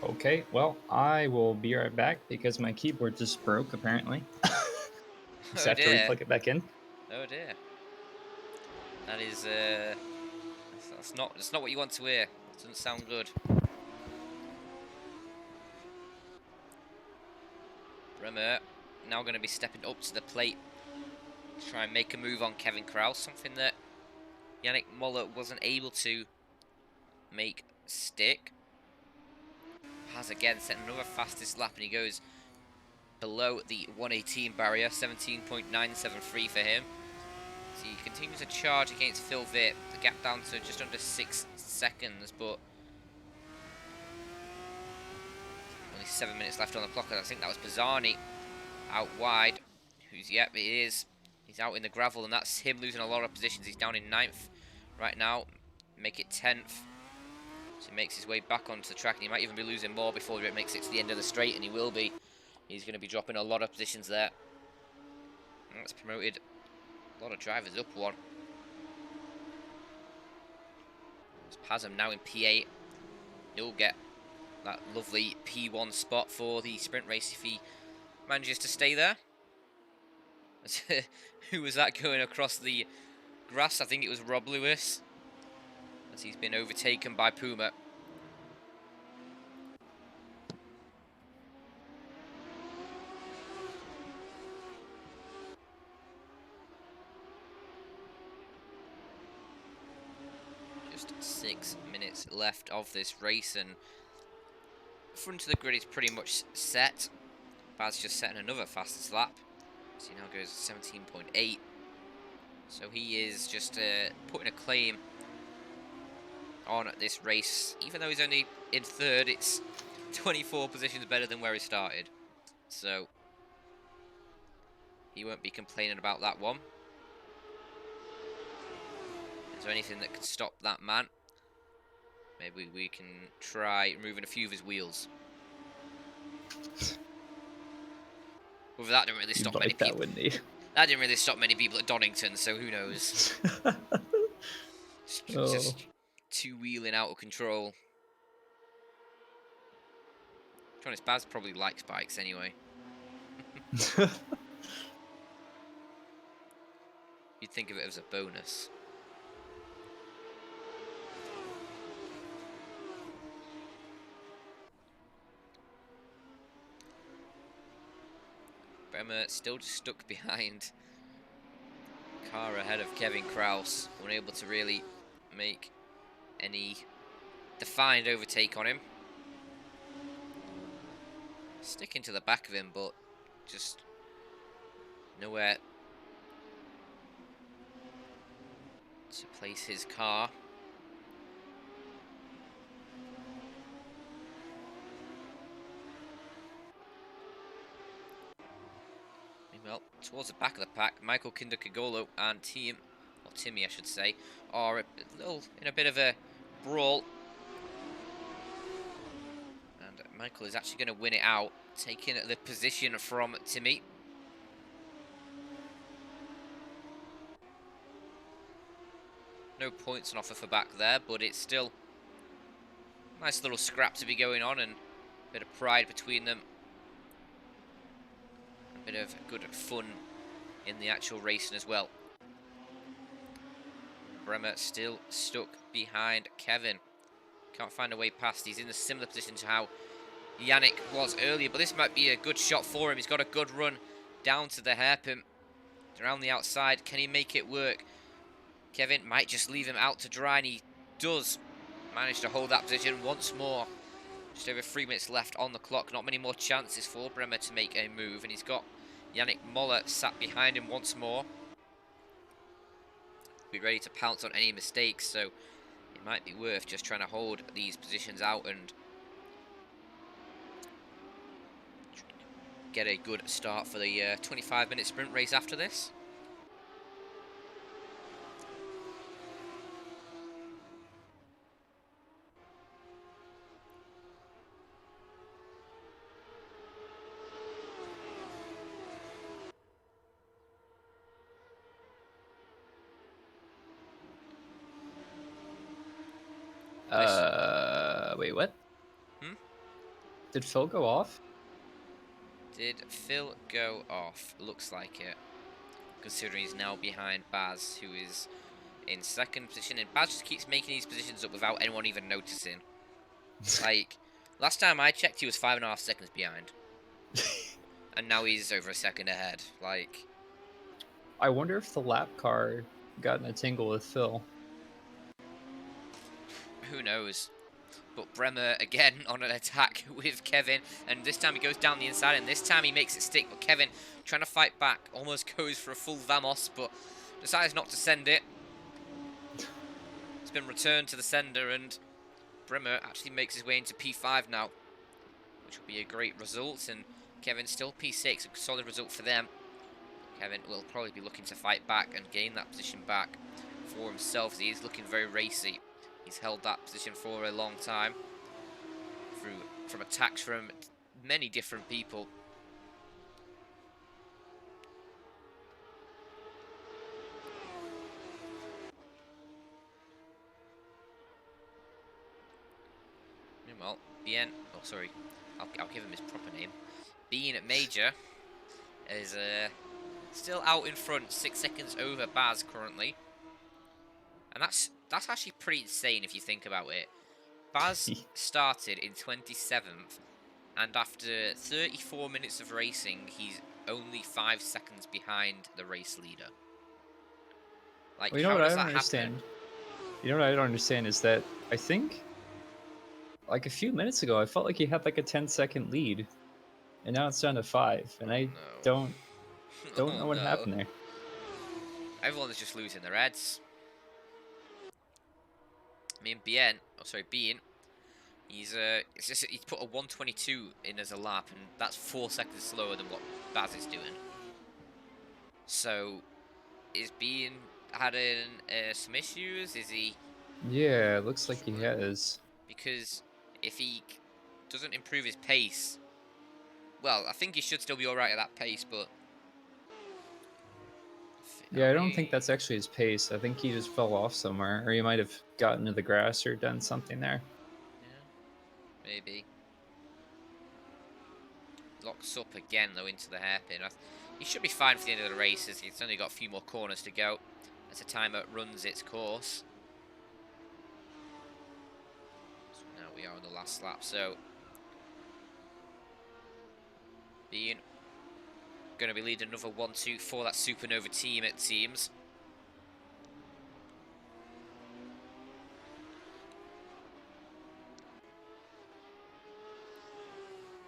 S4: Okay, well, I will be right back because my keyboard just broke, apparently. Just have to re-plug it back in.
S3: Oh dear. That is, that's not what you want to hear. It doesn't sound good. Bremer now going to be stepping up to the plate to try and make a move on Kevin Kraus, something that Yannick Muller wasn't able to make stick. Has again set another fastest lap and he goes below the 118 barrier, 17.973 for him. So he continues to charge against Phil Vitt, the gap down to just under 6 seconds, but only 7 minutes left on the clock, and I think that was Pisani out wide. Yep, it is. He's out in the gravel, and that's him losing a lot of positions. He's down in 9th right now. Make it 10th. So he makes his way back onto the track, and he might even be losing more before it makes it to the end of the straight, and he will be. He's going to be dropping a lot of positions there. And that's promoted a lot of drivers up one. Pazam now in P8. He'll get that lovely P1 spot for the sprint race if he manages to stay there. Who was that going across the grass? I think it was Rob Lewis, as he's been overtaken by Puma. Just 6 minutes left of this race, and front of the grid is pretty much set. Baz just setting another fastest lap. So he now goes 17.8. So he is just putting a claim on this race. Even though he's only in 3rd, it's 24 positions better than where he started. So he won't be complaining about that one. Is there anything that could stop that man? Maybe we can try removing a few of his wheels. Well, that didn't really stop many people. That didn't really stop many people at Donington, so who knows? Just two-wheeling out of control. To be honest, Baz probably likes bikes anyway. You'd think of it as a bonus. Bremer still just stuck behind. Car ahead of Kevin Kraus, unable to really make any defined overtake on him. Sticking to the back of him, but just nowhere to place his car. Well, towards the back of the pack, Michael Kindakagolo and team, or Timmy I should say, are in a bit of a brawl. And Michael is actually going to win it out, taking the position from Timmy. No points on offer for back there, but it's still a nice little scrap to be going on, and a bit of pride between them. Bit of good fun in the actual racing as well. Bremer still stuck behind Kevin. Can't find a way past. He's in a similar position to how Yannick was earlier, but this might be a good shot for him. He's got a good run down to the hairpin. Around the outside, can he make it work? Kevin might just leave him out to dry, and he does manage to hold that position once more. Just over 3 minutes left on the clock. Not many more chances for Bremer to make a move. And he's got Yannick Moller sat behind him once more. Be ready to pounce on any mistakes. So it might be worth just trying to hold these positions out and get a good start for the 25-minute sprint race after this.
S4: Wait, what? Did Phil go off?
S3: Did Phil go off? Looks like it. Considering he's now behind Baz, who is in 2nd position. And Baz just keeps making these positions up without anyone even noticing. Like, last time I checked, he was 5.5 seconds behind. And now he's over a second ahead. Like,
S4: I wonder if the lap car got in a tingle with Phil.
S3: Who knows? But Bremer again on an attack with Kevin, and this time he goes down the inside, and this time he makes it stick. But Kevin, trying to fight back, almost goes for a full Vamos, but decides not to send it. It's been returned to the sender, and Bremer actually makes his way into P5 now, which will be a great result. And Kevin still P6, a solid result for them. Kevin will probably be looking to fight back and gain that position back for himself. He is looking very racy. He's held that position for a long time from attacks from many different people. Meanwhile, I'll give him his proper name. Being Major is still out in front, 6 seconds over Baz currently, and that's actually pretty insane if you think about it. Baz started in 27th, and after 34 minutes of racing, he's only 5 seconds behind the race leader. Like,
S4: well, you know
S3: how
S4: what
S3: does
S4: I don't
S3: that
S4: understand?
S3: happen?
S4: You know what I don't understand is that I think, like a few minutes ago, I felt like he had like a 10-second lead, and now it's down to 5, and I
S3: No.
S4: don't know
S3: Oh
S4: what
S3: no.
S4: happened there.
S3: Everyone's just losing their heads. I mean, Bean, he's put a 122 in as a lap, and that's 4 seconds slower than what Baz is doing. So, is Bean had some issues? Is he?
S4: Yeah, it looks like he has.
S3: Because if he doesn't improve his pace, well, I think he should still be all right at that pace, but.
S4: Yeah, I don't think that's actually his pace. I think he just fell off somewhere, or he might have gotten to the grass or done something there.
S3: Yeah, maybe. Locks up again, though, into the hairpin. He should be fine for the end of the race, as he's only got a few more corners to go as the timer runs its course. So now we are on the last lap, so Bean going to be leading another 1-2 for that Supernova team, it seems.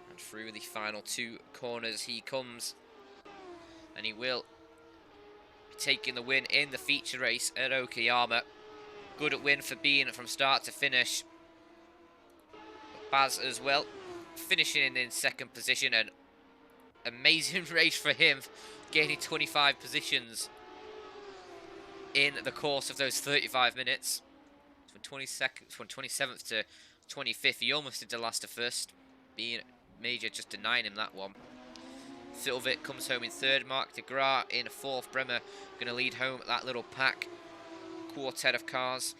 S3: And through the final 2 corners he comes, and he will be taking the win in the feature race at Okayama. Good win for Bean from start to finish. Baz as well, finishing in second position, and amazing race for him, gaining 25 positions in the course of those 35 minutes. From 27th to 25th, he almost did the last to first. Being Major just denying him that one. Silvit comes home in third, Mark de Graaf in fourth, Bremer going to lead home that little pack quartet of cars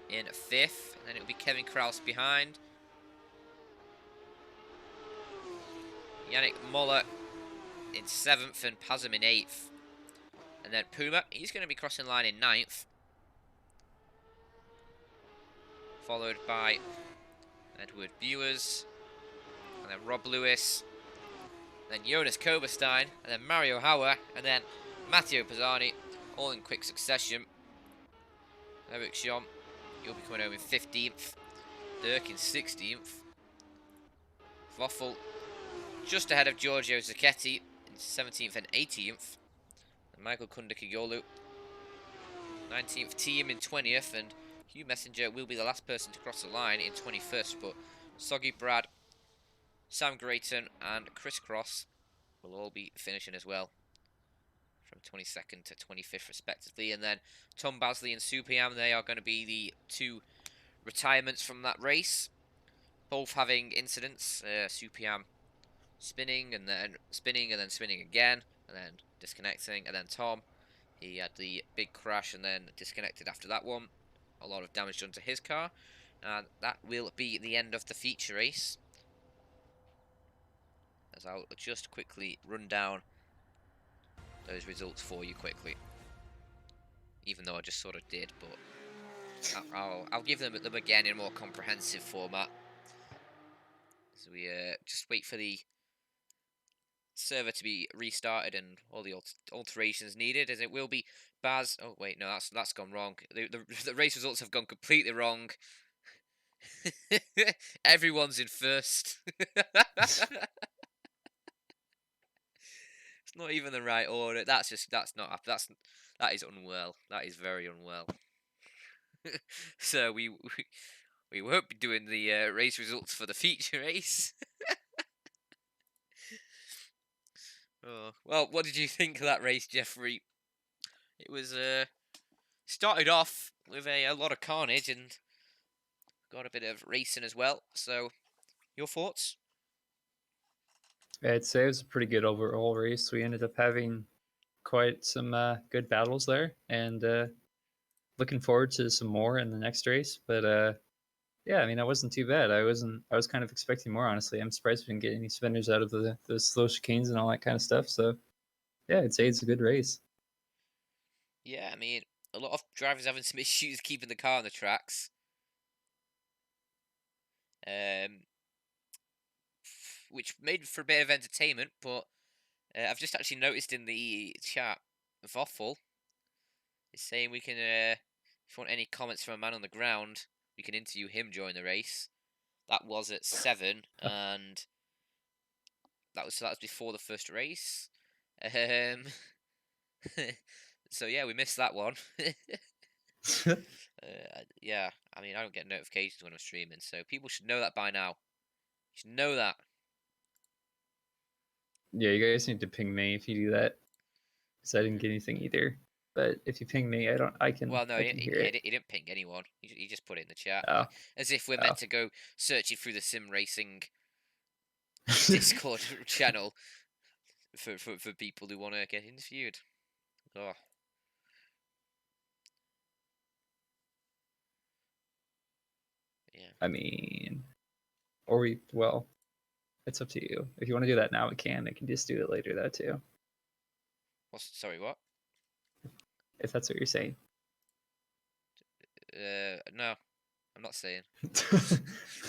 S3: in fifth, and then it'll be Kevin Kraus behind. Yannick Muller in 7th and Pazim in 8th. And then Puma, he's going to be crossing line in 9th. Followed by Edward Buers. And then Rob Lewis. Then Jonas Koberstein. And then Mario Hauer. And then Matteo Pisani. All in quick succession. Eric Schom, he'll be coming home in 15th. Dirk in 16th. Voffel just ahead of Giorgio Zacchetti in 17th and 18th. And Michael Kundakigolu, 19th team in 20th, and Hugh Messenger will be the last person to cross the line in 21st, but Soggy Brad, Sam Grayton and Chris Cross will all be finishing as well from 22nd to 25th respectively. And then Tom Basley and Supiam, they are going to be the 2 retirements from that race, both having incidents. Supiam spinning and then spinning again, and then disconnecting. And then Tom, he had the big crash and then disconnected after that one. A lot of damage done to his car, and that will be the end of the feature race. As I'll just quickly run down those results for you quickly, even though I just sort of did, but I'll give them again in a more comprehensive format. So we just wait for the server to be restarted and all the alterations needed, as it will be Baz. Oh wait, no, that's gone wrong. The race results have gone completely wrong. Everyone's in first. It's not even the right order. That is unwell. That is very unwell. So We won't be doing the race results for the feature race. Oh, well, what did you think of that race, Jeffrey? It was started off with a lot of carnage and got a bit of racing as well. So, your thoughts?
S4: I'd say it was a pretty good overall race. We ended up having quite some good battles there, and looking forward to some more in the next race. But yeah, I mean, that wasn't too bad. I was kind of expecting more, honestly. I'm surprised we didn't get any spinners out of the slow chicanes and all that kind of stuff. So yeah, I'd say it's a good race.
S3: Yeah, I mean, a lot of drivers having some issues keeping the car on the tracks. Which made for a bit of entertainment, but I've just actually noticed in the chat, Voffel is saying we can, if you want any comments from a man on the ground, we can interview him during the race. That was at 7, and that was before the first race. So yeah, we missed that one. Yeah, I mean, I don't get notifications when I'm streaming, so people should know that by now. You should know that.
S4: Yeah, you guys need to ping me if you do that, because I didn't get anything either. But if you ping me, I can.
S3: Well, no,
S4: I can hear it.
S3: he didn't ping anyone. He just put it in the chat,
S4: Oh,
S3: as if we're
S4: oh.
S3: meant to go searching through the sim racing Discord channel for people who want to get interviewed. Oh. Yeah.
S4: I mean, well, it's up to you. If you want to do that now, we can. I can just do it later, though, too.
S3: Sorry, what?
S4: If that's what you're saying.
S3: No, I'm not saying.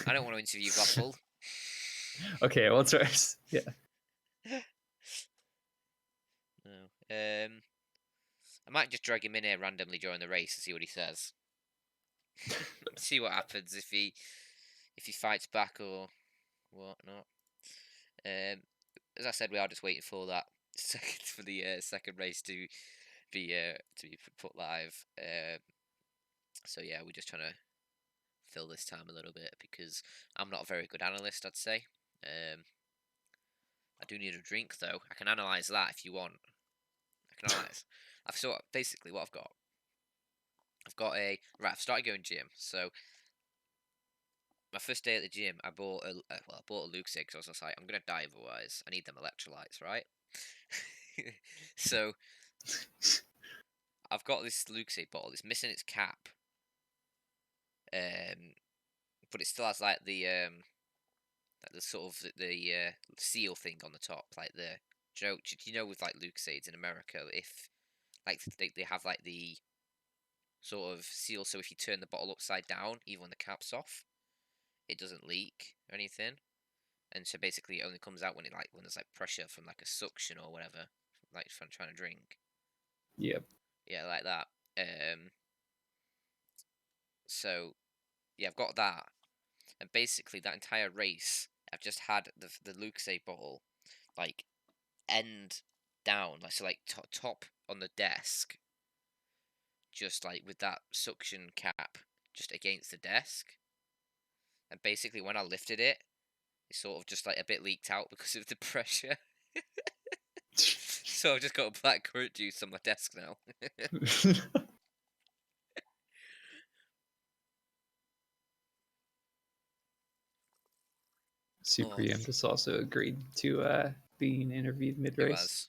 S3: I don't want to interview Buffle.
S4: Okay, well, it's right. Yeah.
S3: No. I might just drag him in here randomly during the race and see what he says. See what happens if he fights back or whatnot. As I said, we are just waiting for that second race to be put live. So yeah, we're just trying to fill this time a little bit because I'm not a very good analyst, I'd say. I do need a drink though. I can analyze that if you want. I can analyze. Basically what I've got. I've started going gym. So my first day at the gym, I bought a Luke because I was just like, I'm gonna die otherwise. I need them electrolytes, right? So I've got this Luke bottle. It's missing its cap, but it still has like the sort of the seal thing on the top, like the do you know with like Luke in America, if like they have like the sort of seal, so if you turn the bottle upside down, even when the cap's off, it doesn't leak or anything. And so basically, it only comes out when there's like pressure from like a suction or whatever, like from trying to drink.
S4: Yep.
S3: Yeah, like that. So yeah, I've got that, and basically that entire race, I've just had the Lucasade bottle, like end down, like so, like top on the desk, just like with that suction cap just against the desk, and basically when I lifted it, it sort of just like a bit leaked out because of the pressure. So I've just got a black currant juice on my desk now.
S4: Super EM just also agreed to being interviewed mid-race.
S3: Who has?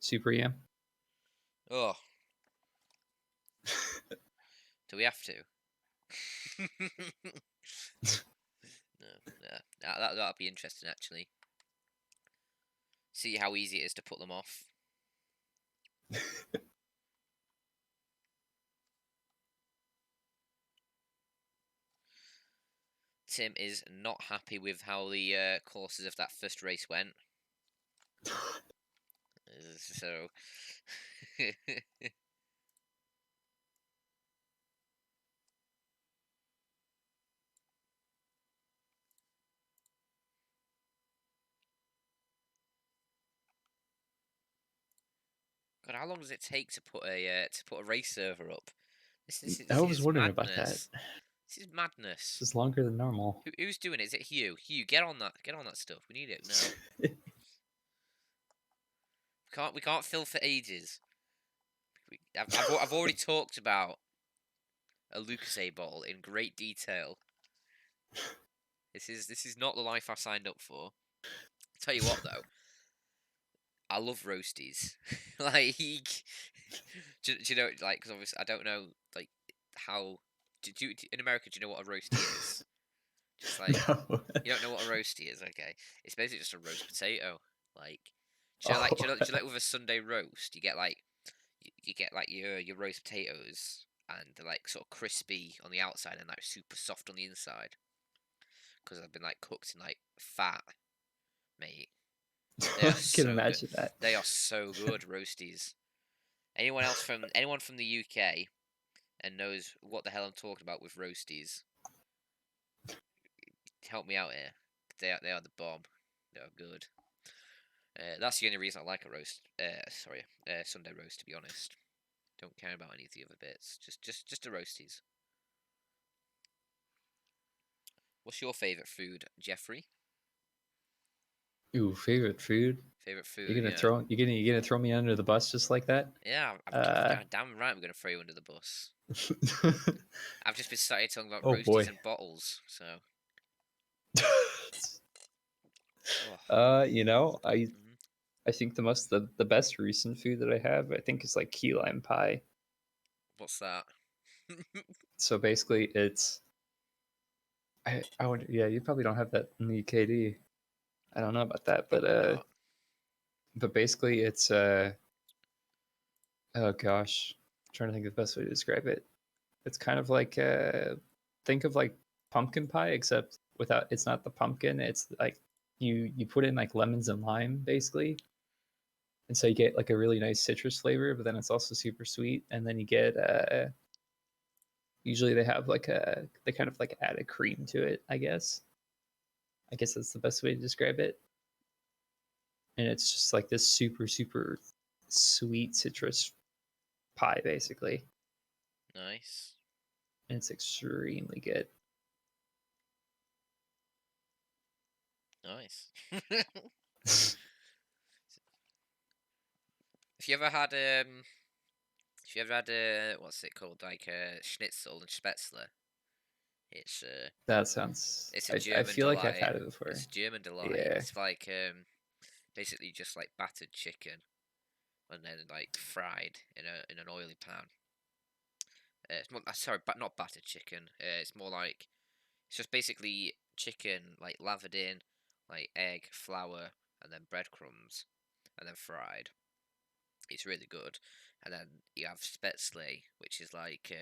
S4: Super EM.
S3: Oh. Do we have to? No. That'll be interesting, actually. See how easy it is to put them off. Tim is not happy with how the courses of that first race went. So... God, how long does it take to put a race server up? This
S4: I
S3: is
S4: was wondering
S3: madness.
S4: about that.
S3: This is madness.
S4: This is longer than normal.
S3: Who's doing it? Is it Hugh? Hugh, get on that. Get on that stuff. We need it now. We can't fill for ages. I've already talked about a Lucasade bottle in great detail. This is not the life I signed up for. Tell you what though, I love roasties. Like, do you know, like, because obviously I don't know, like, how. In America, do you know what a roastie is? Just like,
S4: No.
S3: you don't know what a roastie is, okay? It's basically just a roast potato. Like, do you know, like with a Sunday roast, you get like, you get like your roast potatoes, and they're like sort of crispy on the outside and like super soft on the inside, because they've been like cooked in like fat, mate. They
S4: I
S3: are
S4: can
S3: so good.
S4: imagine that.
S3: They are so good, roasties. Anyone from the UK and knows what the hell I'm talking about with roasties, help me out here. They are the bomb. They are good. That's the only reason I like a roast. Sunday roast. To be honest, don't care about any of the other bits. Just the roasties. What's your favourite food, Jeffrey?
S4: Ooh, favorite food.
S3: Favorite food?
S4: You're gonna
S3: Yeah.
S4: throw me under the bus just like that?
S3: Yeah,
S4: Uh,
S3: damn right. I'm gonna throw you under the bus. I've just been started talking about
S4: oh
S3: roasties
S4: boy.
S3: and bottles. So. Oh.
S4: You know,
S3: Mhm.
S4: I think the best recent food that I have, I think, is like key lime pie.
S3: What's that?
S4: So basically, it's I would, yeah, you probably don't have that in the UKD. I don't know about that,
S3: Probably not.
S4: but basically it's oh gosh, I'm trying to think of the best way to describe it. It's kind of like think of like pumpkin pie, except without, it's not the pumpkin. It's like you put in like lemons and lime basically, and so you get like a really nice citrus flavor, but then it's also super sweet, and then you get usually they have like they kind of like add a cream to it, I guess. I guess that's the best way to describe it. And it's just like this super sweet citrus pie basically,
S3: Nice.
S4: and it's extremely good.
S3: Nice. If you ever had what's it called, like schnitzel and spätzle, it's
S4: That sounds,
S3: it's a
S4: I
S3: German
S4: feel like I've
S3: delight.
S4: had it before.
S3: It's a German delight.
S4: Yeah,
S3: It's like basically just like battered chicken and then like fried in an oily pan. It's more, sorry, but not battered chicken. It's more like it's just basically chicken like lathered in like egg, flour, and then breadcrumbs, and then fried. It's really good. And then you have spätzle, which is like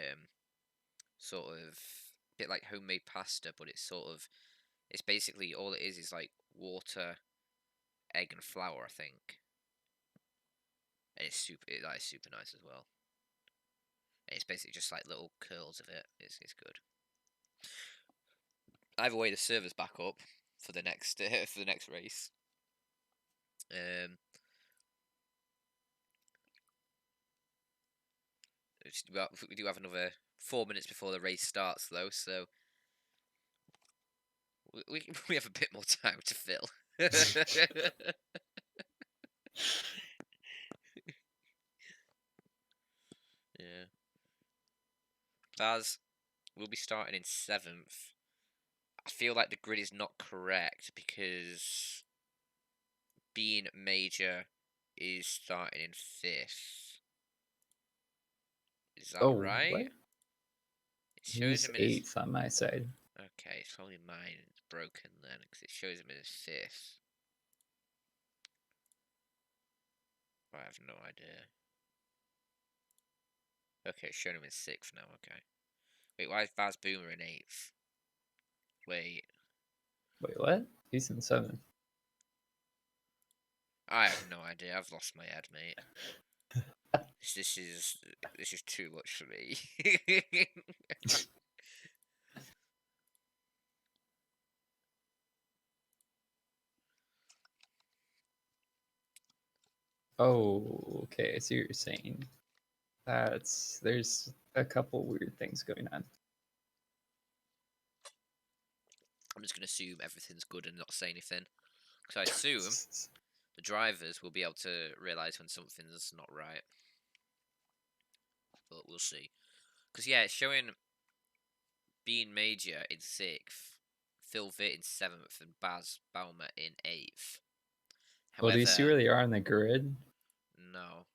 S3: sort of a bit like homemade pasta, but it's basically all it is like water, egg, and flour, I think. And that is super nice as well. And it's basically just like little curls of it. It's good. Either way, the server's back up for the next for the next race. Um, we do have another 4 minutes before the race starts, though, so we have a bit more time to fill. Yeah. Baz, we'll be starting in 7th. I feel like the grid is not correct because being major is starting in 5th. Is that
S4: oh
S3: right?
S4: what,
S3: It shows
S4: he's
S3: him in his.
S4: 8th on my side.
S3: Okay, it's probably mine is broken then because it shows him in his 5th. I have no idea. Okay, it's showing him in 6th now, okay. Wait, why is Baz Boomer in 8th? Wait,
S4: Wait, what? He's in 7th.
S3: I have no idea. I've lost my head, mate. This is too much for me.
S4: Oh, okay, I see what you're saying. There's a couple weird things going on.
S3: I'm just going to assume everything's good and not say anything. Because I assume the drivers will be able to realise when something's not right. But we'll see. Because, yeah, it's showing Bean Major in 6th, Phil Vitt in 7th, and Baz Baumer in 8th.
S4: Well, do you see where they are on the grid?
S3: No.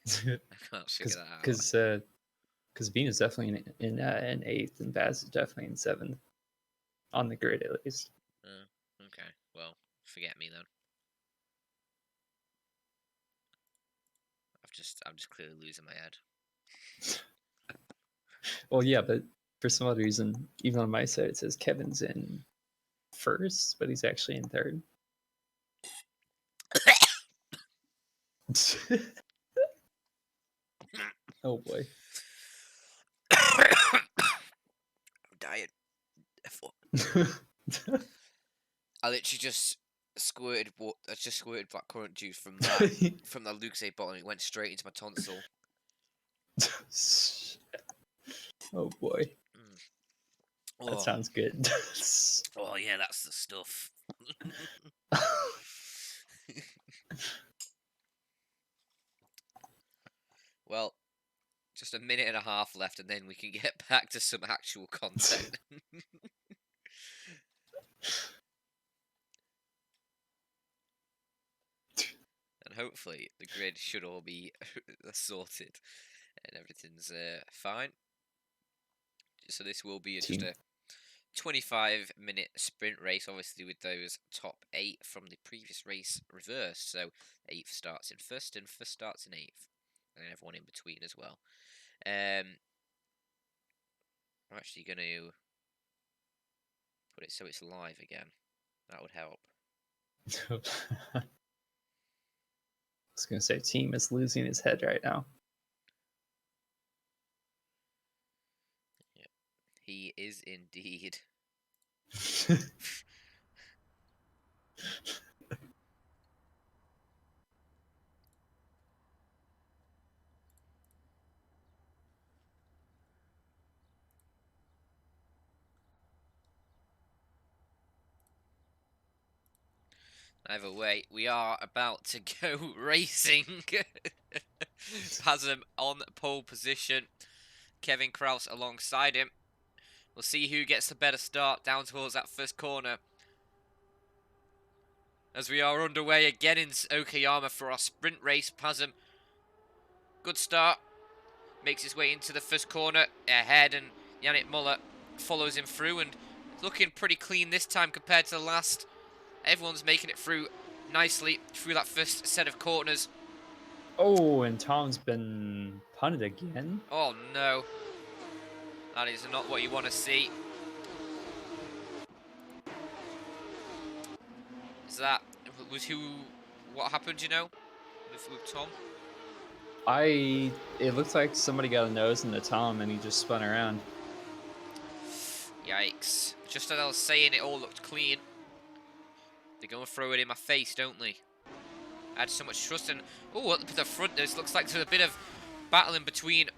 S3: I can't figure that out.
S4: Because Bean is definitely in 8th, and Baz is definitely in 7th. On the grid, at least.
S3: Okay, well, forget me then. I'm just clearly losing my head.
S4: Well, yeah, but for some odd reason, even on my side, it says Kevin's in 1st, but he's actually in 3rd. Oh boy.
S3: I'm dying. I literally just squirted blackcurrant juice from that from the Lucozade bottle, and it went straight into my tonsil.
S4: Oh boy.
S3: Oh.
S4: That sounds good.
S3: Oh yeah, that's the stuff. Well, just a minute and a half left, and then we can get back to some actual content. And hopefully the grid should all be sorted and everything's fine. So this will be just a 25-minute sprint race, obviously with those top 8 from the previous race reversed. So 8th starts in 1st and 1st starts in 8th, and everyone in between as well. I'm actually going to put it so it's live again. That would help.
S4: I was going to say, team is losing his head right now.
S3: Yep. He is indeed. Either way, we are about to go racing. Pazem on pole position. Kevin Kraus alongside him. We'll see who gets the better start down towards that first corner. As we are underway again in Okayama for our sprint race. Pazem, good start. Makes his way into the first corner ahead, and Yannick Muller follows him through, and it's looking pretty clean this time compared to the last. Everyone's making it through nicely through that first set of corners.
S4: Oh, and Tom's been punted again.
S3: Oh no. That is not what you want to see. Is that... What happened, you know? With Tom?
S4: It looks like somebody got a nose into Tom and he just spun around.
S3: Yikes. Just as I was saying, it all looked clean. They're going to throw it in my face, don't they? I had so much trust in... Oh, at the front, this looks like there's a bit of battling between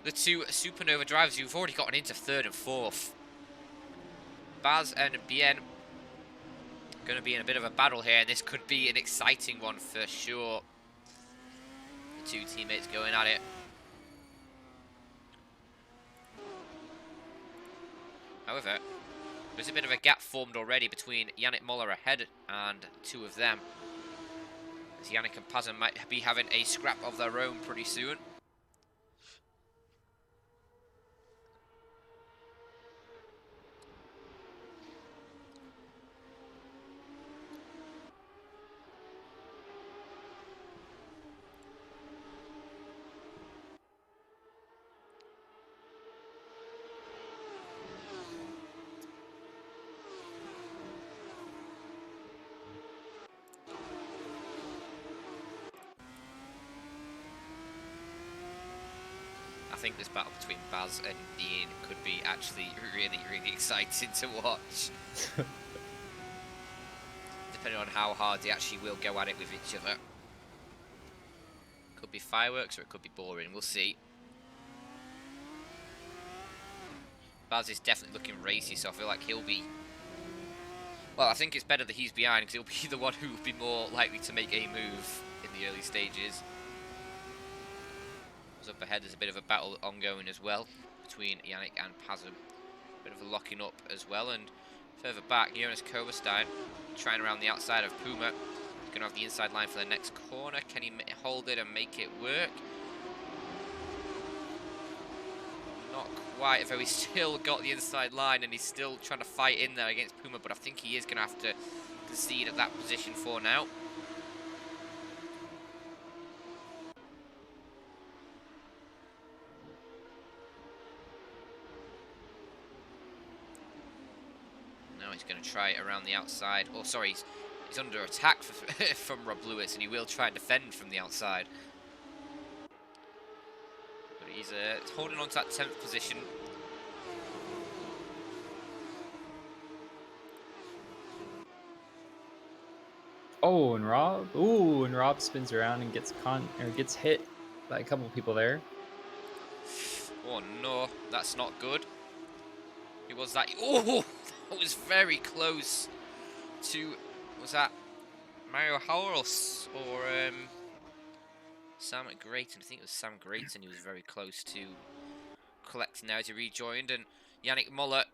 S3: the two Supernova drivers who've already gotten into 3rd and 4th. Baz and Bien going to be in a bit of a battle here, and this could be an exciting one for sure. The two teammates going at it. However, there's a bit of a gap formed already between Yannick Muller ahead and two of them, as Yannick and Pazem might be having a scrap of their own pretty soon. I think this battle between Baz and Ian could be actually really, really exciting to watch. Depending on how hard they actually will go at it with each other. Could be fireworks or it could be boring, we'll see. Baz is definitely looking racy, so I feel like he'll be... Well, I think it's better that he's behind, because he'll be the one who will be more likely to make a move in the early stages. As up ahead, there's a bit of a battle ongoing as well between Yannick and Pazum. Bit of a locking up as well, and further back, Jonas Koverstein trying around the outside of Puma. He's going to have the inside line for the next corner. Can he hold it and make it work? Not quite, though he's still got the inside line and he's still trying to fight in there against Puma, but I think he is going to have to concede at that position for now. Now he's going to try it around the outside. Oh, sorry, he's under attack from Rob Lewis, and he will try and defend from the outside. But he's holding on to that 10th position.
S4: Oh, and Rob. Ooh, and Rob spins around and gets hit by a couple people there.
S3: Oh no, that's not good. Who was that? Oh, that was very close to... Was that Mario Howells or Sam Grayton? I think it was Sam Grayton. He was very close to collecting there as he rejoined. And Yannick Muller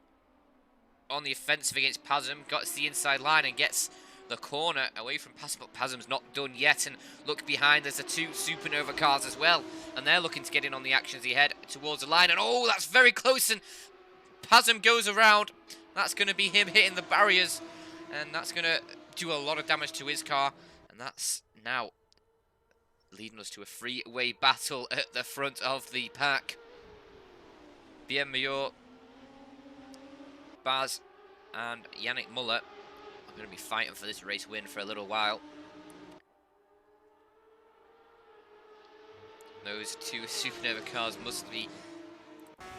S3: on the offensive against Pazum. Got to the inside line and gets the corner away from Pazum, but Pazum's not done yet. And look behind, there's the two Supernova cars as well, and they're looking to get in on the action as he head towards the line. And oh, that's very close, and Pazum goes around. That's going to be him hitting the barriers, and that's going to do a lot of damage to his car. And that's now leading us to a three-way battle at the front of the pack. Bien Mayor, Baz, and Yannick Muller are going to be fighting for this race win for a little while. Those two Supernova cars must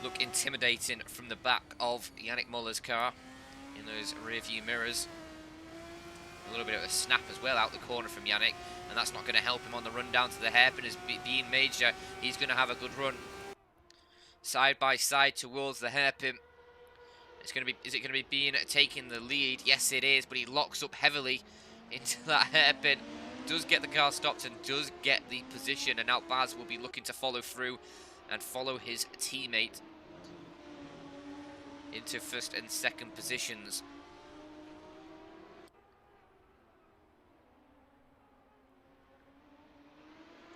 S3: look intimidating from the back of Yannick Muller's car in those rear view mirrors. A little bit of a snap as well out the corner from Yannick, and that's not going to help him on the run down to the hairpin. As being Major, he's going to have a good run side by side towards the hairpin. It's going to be, is it going to be Bean taking the lead? Yes, it is, but he locks up heavily into that hairpin. Does get the car stopped and does get the position, and now Baz will be looking to follow through and follow his teammate into first and second positions.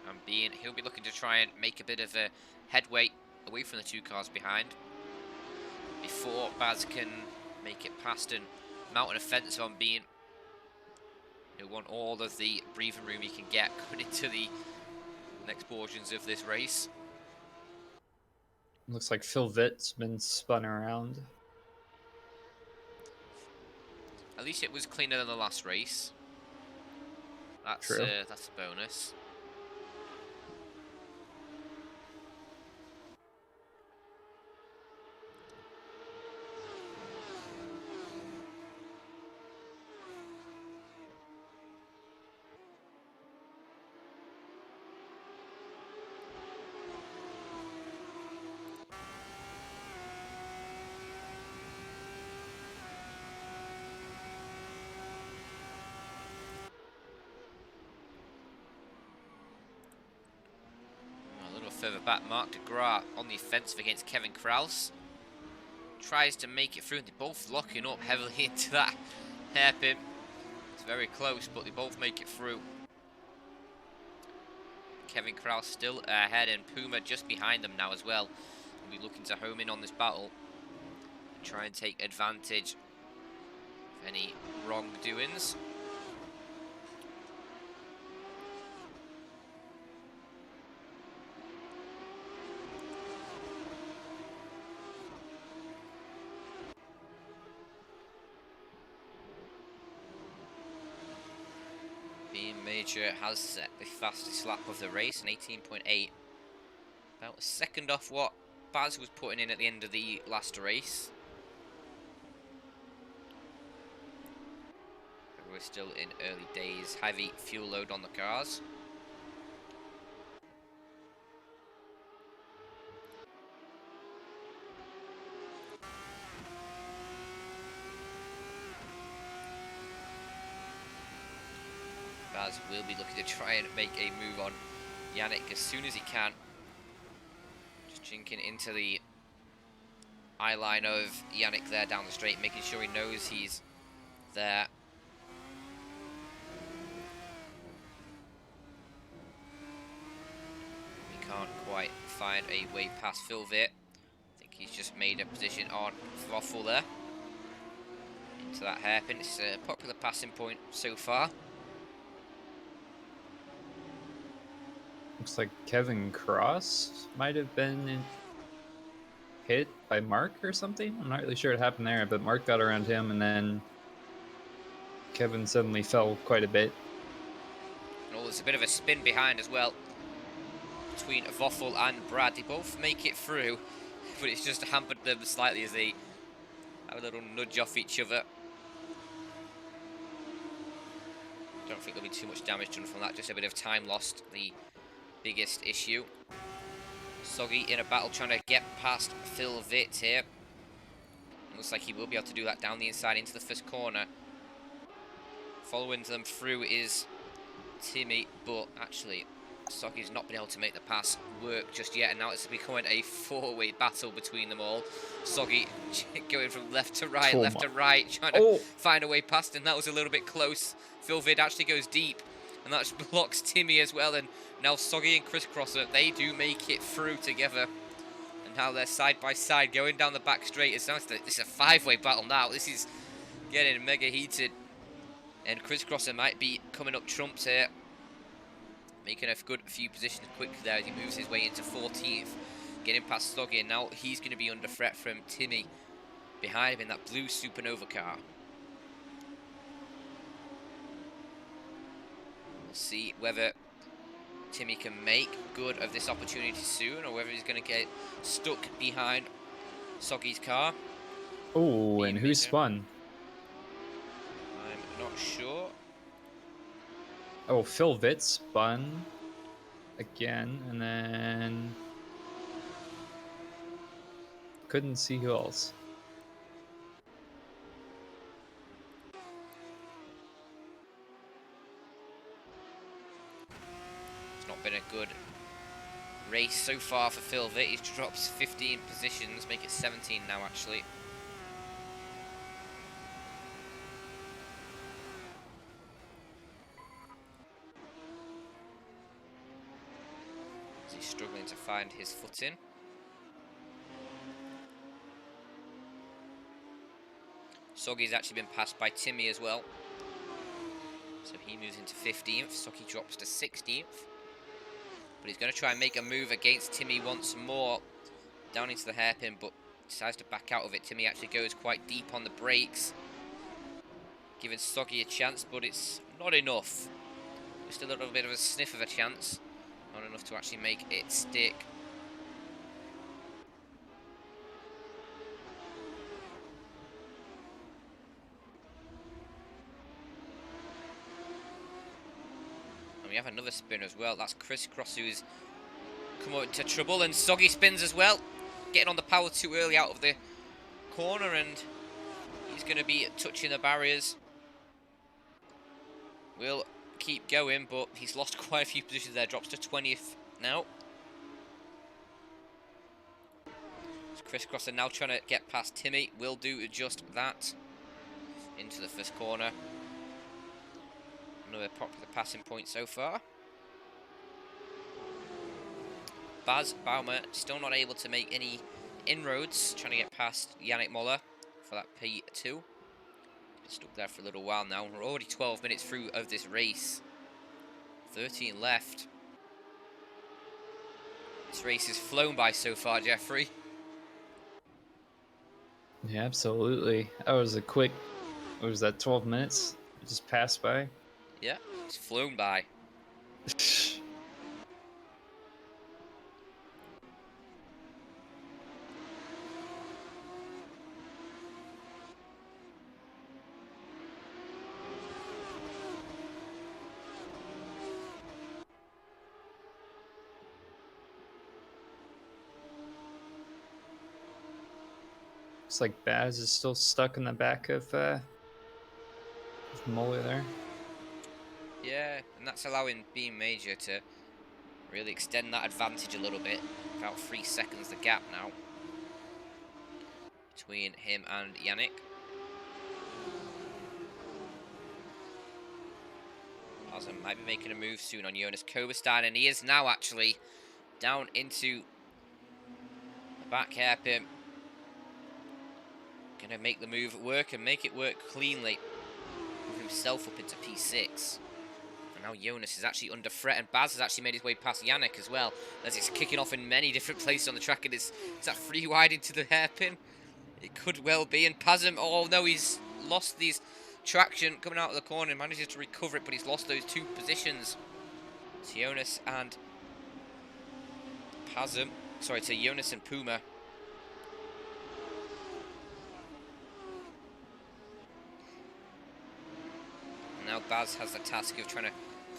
S3: And Bean, he'll be looking to try and make a bit of a headway away from the two cars behind before Baz can make it past and mount an offensive on Bean. He'll want all of the breathing room he can get going into the next portions of this race.
S4: Looks like Phil Vitt's been spun around.
S3: At least it was cleaner than the last race. That's
S4: True.
S3: That's a bonus. Further back, Mark de Graaf on the offensive against Kevin Kraus. Tries to make it through, and they're both locking up heavily into that hairpin. It's very close, but they both make it through. Kevin Kraus still ahead, and Puma just behind them now as well. We'll be looking to home in on this battle. Try and take advantage of any wrongdoings. Major has set the fastest lap of the race, an 18.8. About a second off what Baz was putting in at the end of the last race. We're still in early days. Heavy fuel load on the cars. Baz will be looking to try and make a move on Yannick as soon as he can. Just jinking into the eye line of Yannick there down the straight, making sure he knows he's there. He can't quite find a way past Phil Vitt. I think he's just made a position on Waffle there. Into that hairpin. It's a popular passing point so far.
S4: Looks like Kevin Cross might have been hit by Mark or something. I'm not really sure what happened there, but Mark got around him, and then Kevin suddenly fell quite a bit.
S3: Oh, there's a bit of a spin behind as well between Waffle and Brad. They both make it through, but it's just hampered them slightly as they have a little nudge off each other. Don't think there'll be too much damage done from that, just a bit of time lost, the biggest issue. Soggy in a battle trying to get past Phil Vitt here. Looks like he will be able to do that down the inside into the first corner. Following them through is Timmy, but actually Soggy's not been able to make the pass work just yet, and now it's becoming a four-way battle between them all. Soggy going from left to right, trying to find a way past, and that was a little bit close. Phil Vitt actually goes deep, and that blocks Timmy as well, and now Soggy and Crisscrosser, they do make it through together. And now they're side by side going down the back straight. This is a five-way battle now. This is getting mega heated. And Crisscrosser might be coming up trumps here. Making a good few positions quick there as he moves his way into 14th. Getting past Soggy, and now he's going to be under threat from Timmy behind him in that blue Supernova car. We'll see whether Timmy can make good of this opportunity soon, or whether he's going to get stuck behind Soggy's car.
S4: Oh, and who spun?
S3: I'm not sure.
S4: Oh, Phil Vitt spun again, and then couldn't see who else.
S3: It's not been a good race so far for Phil Vitt. He drops 15 positions, make it 17 now actually. He's struggling to find his footing. Soggy's actually been passed by Timmy as well. So he moves into 15th. Soggy drops to 16th. But he's going to try and make a move against Timmy once more. Down into the hairpin, but decides to back out of it. Timmy actually goes quite deep on the brakes. Giving Soggy a chance, but it's not enough. Just a little bit of a sniff of a chance. Not enough to actually make it stick. And we have another spin as well. That's Crisscross who's come into trouble, and Soggy spins as well. Getting on the power too early out of the corner, and he's going to be touching the barriers. Will keep going, but he's lost quite a few positions there. Drops to 20th now. Crisscrosser now trying to get past Timmy. Will do just that. Into the first corner. Another popular passing point so far. Baz Baumer still not able to make any inroads. Trying to get past Yannick Moller for that P2. Stuck there for a little while now. We're already 12 minutes through of this race. 13 left. This race has flown by so far, Jeffrey.
S4: Yeah, absolutely. That was a quick, what was that, 12 minutes? It just passed by.
S3: Yeah, it's flown by.
S4: Looks like Baz is still stuck in the back of Muller there.
S3: Yeah, and that's allowing Being Major to really extend that advantage a little bit. About 3 seconds the gap now between him and Yannick. Pazem might be making a move soon on Jonas Koberstein, and he is now actually down into the back hairpin. Gonna make the move work and make it work cleanly. Move himself up into P6. And now Jonas is actually under threat, and Baz has actually made his way past Yannick as well, as it's kicking off in many different places on the track, and is that 3 wide into the hairpin? It could well be, and Pazem, oh no, he's lost these traction coming out of the corner and manages to recover it, but he's lost those 2 positions. To Jonas and Pazem, sorry, to Jonas and Puma. And now Baz has the task of trying to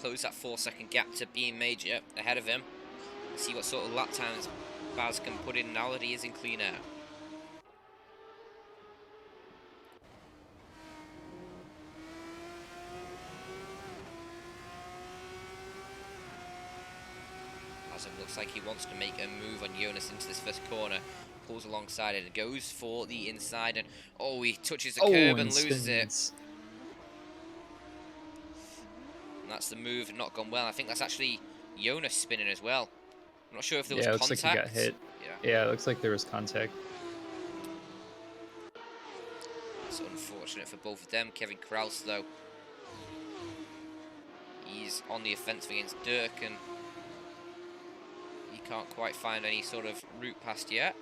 S3: close that 4-second gap to Being Major ahead of him. See what sort of lap times Baz can put in now that he is in clean air. Pazem looks like he wants to make a move on Jonas into this first corner. Pulls alongside it and goes for the inside, and oh, he touches the curb and loses it. And that's the move not gone well. I think that's actually Jonas spinning as well. I'm not sure if there was contact.
S4: Looks like he got hit. Yeah, it looks like there was contact.
S3: It's unfortunate for both of them. Kevin Kraus, though, he's on the offensive against Dirk, and he can't quite find any sort of route past yet.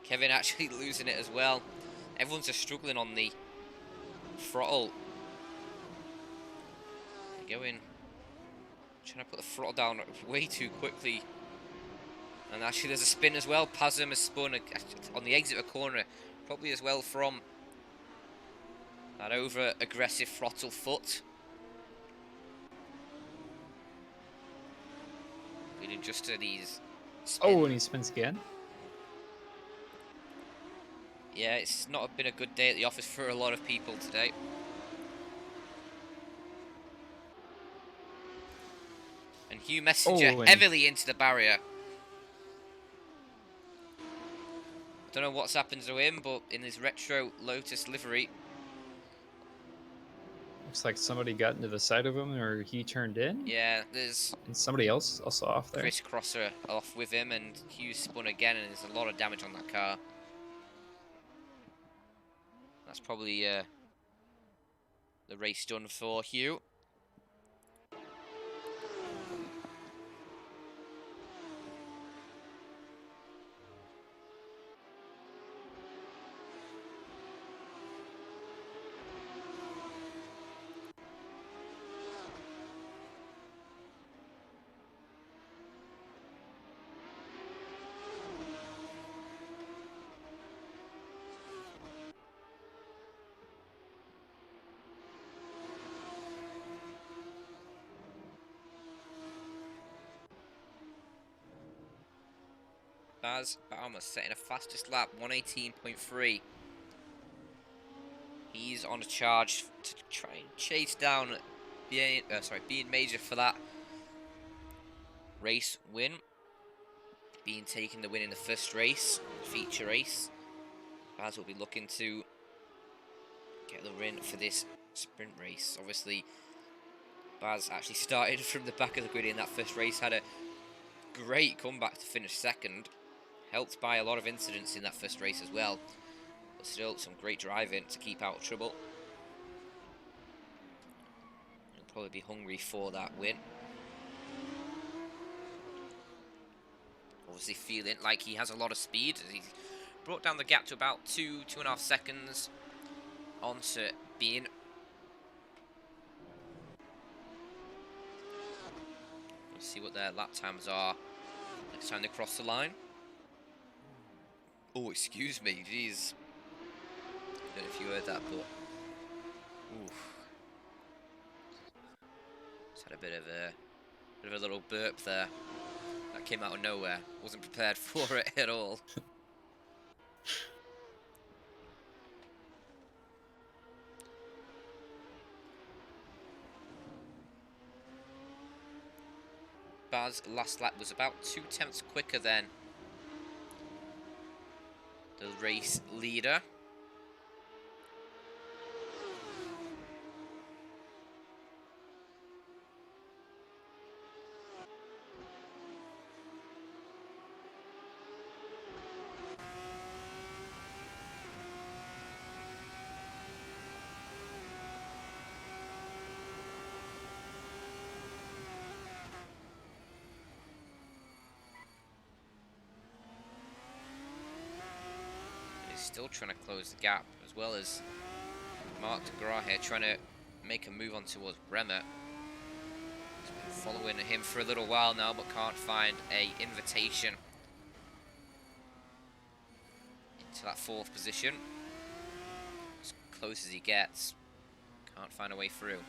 S3: Kevin actually losing it as well. Everyone's just struggling on the throttle. They're going, trying to put the throttle down way too quickly. And actually there's a spin as well. Pazem has spun on the exit of a corner, probably as well from that over aggressive throttle foot. Leading just to these spins.
S4: Oh, and he spins again.
S3: Yeah, it's not been a good day at the office for a lot of people today. And Hugh Messenger heavily into the barrier. I don't know what's happened to him, but in his retro Lotus livery.
S4: Looks like somebody got into the side of him, or he turned in.
S3: Yeah, there's...
S4: And somebody else also off there.
S3: Chris Crosser off with him, and Hugh spun again, and there's a lot of damage on that car. That's probably the race done for Hugh. Baz Baumer setting a fastest lap, 118.3. He's on a charge to try and chase down Being Major for that race win. Being taking the win in the first race, feature race. Baz will be looking to get the win for this sprint race. Obviously, Baz actually started from the back of the grid in that first race, had a great comeback to finish second. Helped by a lot of incidents in that first race as well. But still, some great driving to keep out of trouble. He'll probably be hungry for that win. Obviously feeling like he has a lot of speed. He's brought down the gap to about 2.5 seconds onto Bean. Let's see what their lap times are next time they cross the line. Oh, excuse me, jeez. Don't know if you heard that, but... Oof. Had a bit of a little burp there. That came out of nowhere. Wasn't prepared for it at all. Baz last lap was about 2/10 quicker than the race leader. Still trying to close the gap, as well as Mark de Gras here trying to make a move on towards Bremer. He's been following him for a little while now, but can't find a invitation into that 4th position. As close as he gets, can't find a way through.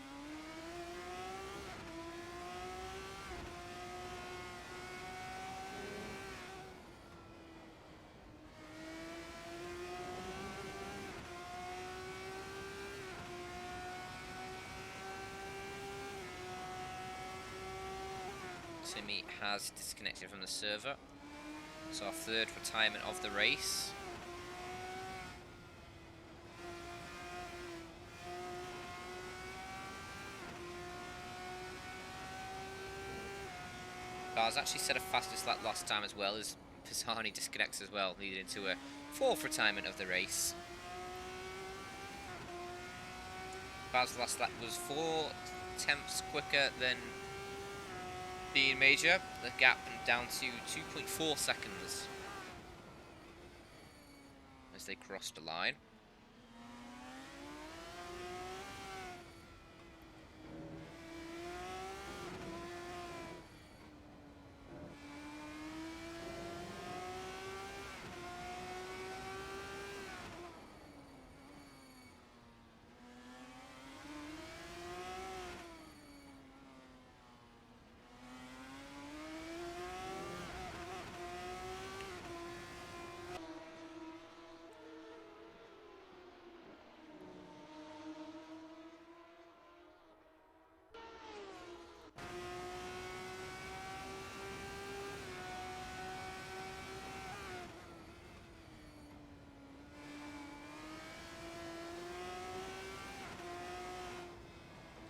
S3: Timmy has disconnected from the server. So our 3rd retirement of the race. Bars actually set a fastest lap last time as well, as Pisani disconnects as well, leading to a 4th retirement of the race. Bars' last lap was 4/10 quicker than being Major, the gap down to 2.4 seconds as they crossed the line.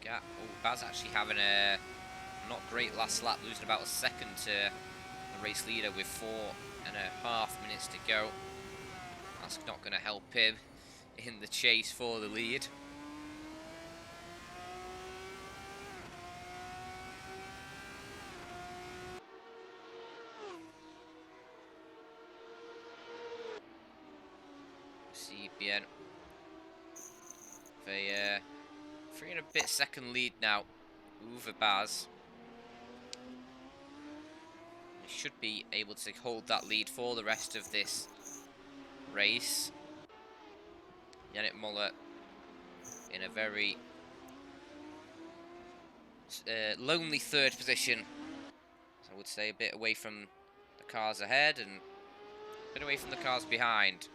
S3: Gap. Oh, Baz actually having a not great last lap, losing about a second to the race leader with 4.5 minutes to go. That's not going to help him in the chase for the lead. See bien. They 3 and a bit second lead now over Baz. He should be able to hold that lead for the rest of this race. Yannick Muller in a very lonely 3rd position. So I would say a bit away from the cars ahead and a bit away from the cars behind.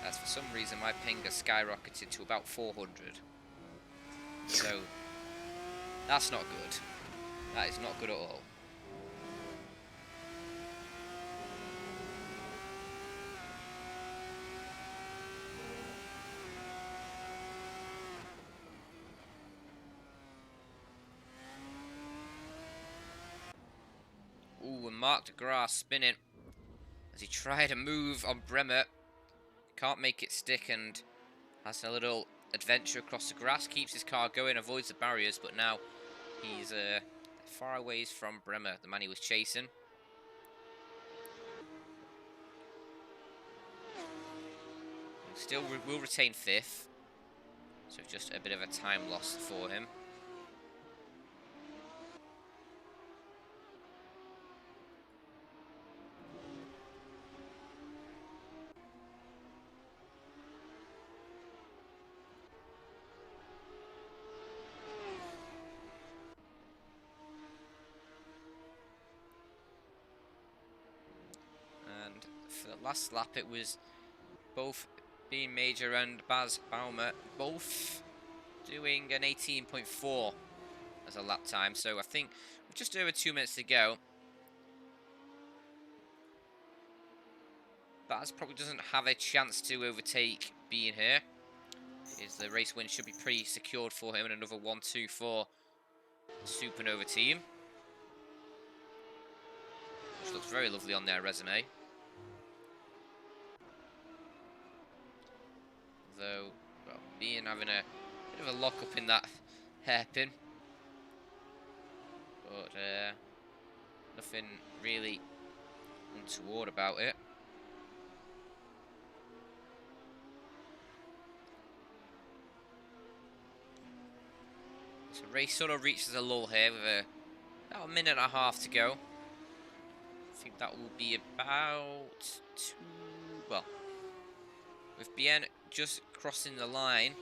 S3: As for some reason my ping has skyrocketed to about 400. So that's not good. That is not good at all. Ooh, and Mark de Gras spinning as he tried a move on Bremer. Can't make it stick and has a little adventure across the grass. Keeps his car going, avoids the barriers, but now he's far away from Bremer, the man he was chasing. Still will retain 5th, so just a bit of a time loss for him. last lap it was both Beam Major and Baz Baumer both doing an 18.4 as a lap time. So I think with just over 2 minutes to go, Baz probably doesn't have a chance to overtake Bean here. The race win should be pretty secured for him, and another 1-2 for the Supernova team, which looks very lovely on their resume. Though, well, Bean having a bit of a lock up in that hairpin, but nothing really untoward about it. So race sort of reaches a lull here with about a minute and a half to go. I think that will be about well, with Bien just crossing the line,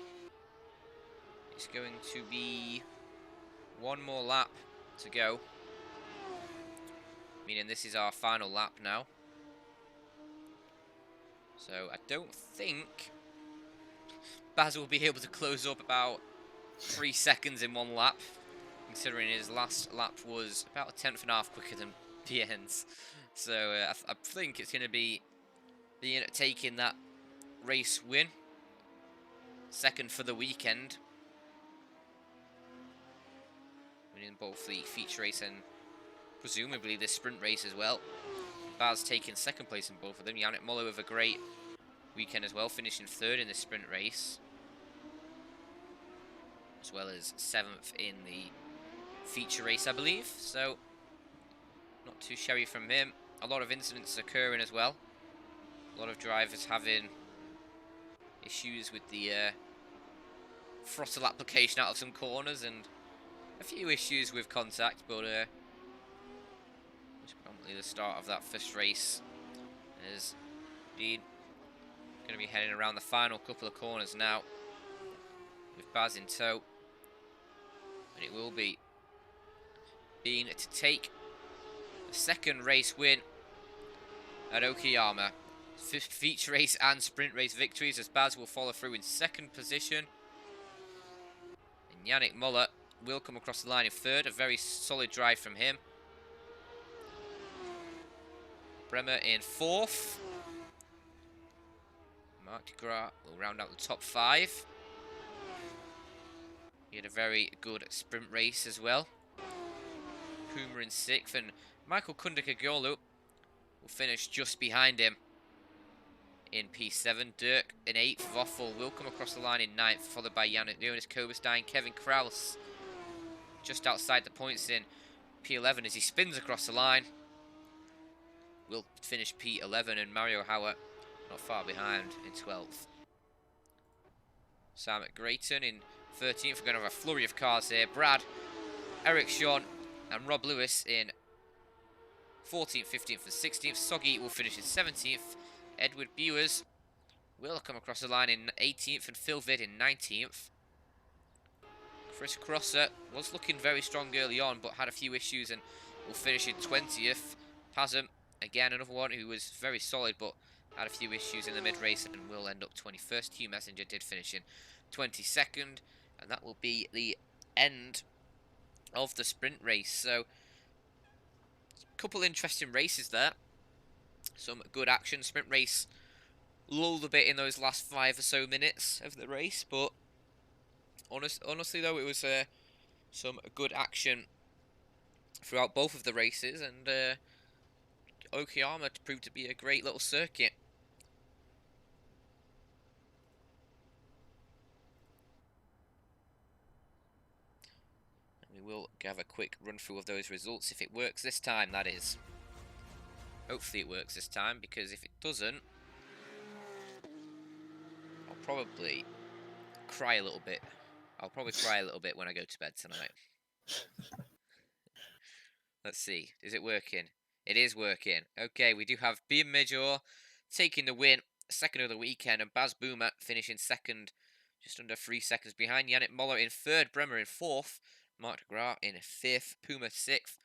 S3: it's going to be one more lap to go, meaning this is our final lap now. So I don't think Baz will be able to close up about 3 seconds in one lap, considering his last lap was about a tenth and a half quicker than Bien's. So I think it's going to be Bien taking that race win, second for the weekend, winning both the feature race and presumably the sprint race as well. Baz taking second place in both of them. Yannick Muller with a great weekend as well, finishing third in the sprint race, as well as 7th in the feature race, I believe. So not too shabby from him. A lot of incidents occurring as well. A lot of drivers having issues with the throttle application out of some corners, and a few issues with contact, but it's probably the start of that first race. As Dean going to be heading around the final couple of corners now, with Baz in tow, and it will be Bean to take the second race win at Okayama. Feature race and sprint race victories, as Baz will follow through in second position, and Yannick Muller will come across the line in third. A very solid drive from him. Bremer in fourth. Mark de Graaf will round out the top 5. He had a very good sprint race as well. Puma in 6th, and Michael Kundakagolu will finish just behind him in P7. Dirk in 8th. Voffel will come across the line in 9th, followed by Jonas Koberstein. Kevin Kraus just outside the points in P11 as he spins across the line. Will finish P11, and Mario Hauer not far behind in 12th. Sam Grayton in 13th. We're going to have a flurry of cars here. Brad, Eric Sean and Rob Lewis in 14th, 15th and 16th. Soggy will finish in 17th. Edward Bewers will come across the line in 18th, and Phil Vid in 19th. Chris Crosser was looking very strong early on, but had a few issues and will finish in 20th. Pasm, again, another one who was very solid, but had a few issues in the mid-race and will end up 21st. Hugh Messenger did finish in 22nd, and that will be the end of the sprint race. So, a couple interesting races there. Some good action. Sprint race lulled a bit in those last 5 or so minutes of the race, but honestly though, it was some good action throughout both of the races, and Okayama proved to be a great little circuit. And we will have a quick run through of those results, if it works this time, that is. Hopefully it works this time, because if it doesn't, I'll probably cry a little bit. I'll probably cry a little bit when I go to bed tonight. Let's see. Is it working? It is working. Okay, we do have Bien Major taking the win, second of the weekend, and Baz Boomer finishing second, just under 3 seconds behind. Yannick Muller in third, Bremer in fourth, Mark de Graaf in fifth, Puma 6th,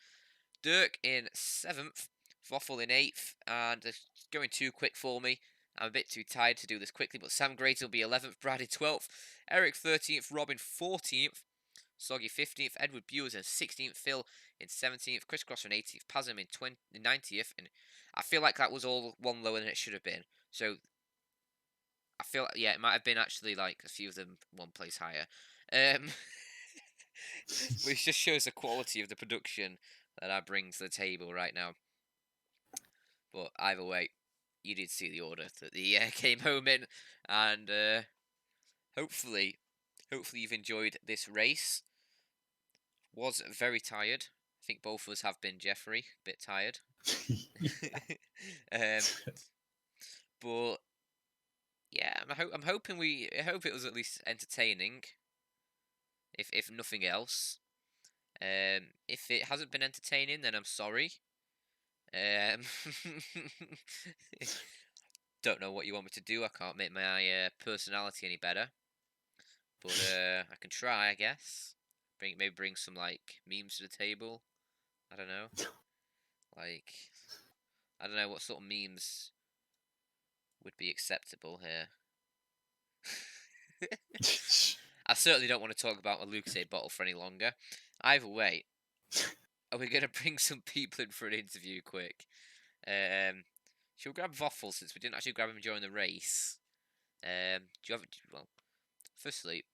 S3: Dirk in 7th, Voffel in 8th, and it's going too quick for me. I'm a bit too tired to do this quickly, but Sam Grades will be 11th, Brad in 12th, Eric 13th, Robin 14th, Soggy 15th, Edward Bewers in 16th, Phil in 17th, Chris Cross in 18th, Pazim in 90th, and I feel like that was all one lower than it should have been. So I feel like, yeah, it might have been actually like a few of them one place higher. Which just shows the quality of the production that I bring to the table right now. But either way, you did see the order that the came home in, and hopefully you've enjoyed this race. Was very tired. I think both of us have been, Jeffrey, a bit tired. um, but yeah, I'm hoping I hope it was at least entertaining. If nothing else, if it hasn't been entertaining, then I'm sorry. Don't know what you want me to do. I can't make my personality any better, but I can try, I guess. Maybe bring some like memes to the table. I don't know. Like, I don't know what sort of memes would be acceptable here. I certainly don't want to talk about my Lucasade bottle for any longer. Either way, are we going to bring some people in for an interview quick? Shall we grab Voffel since we didn't actually grab him during the race? Do you have? Well, firstly,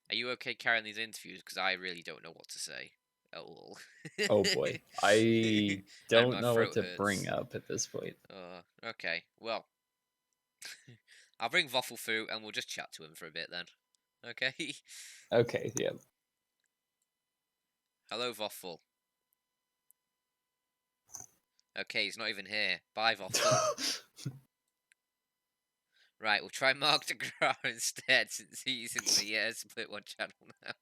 S3: are you okay carrying these interviews? Because I really don't know what to say at all.
S4: Oh boy, I
S3: And
S4: don't
S3: my
S4: know what
S3: throat
S4: to
S3: hurts.
S4: bring up at this point.
S3: Okay. Well, I'll bring Voffel through, and we'll just chat to him for a bit then. Okay.
S4: Okay, yeah.
S3: Hello, Voffel. Okay, he's not even here. Bye, Voffel. Right, we'll try Mark DeGraw instead, since he's in the Split One channel now.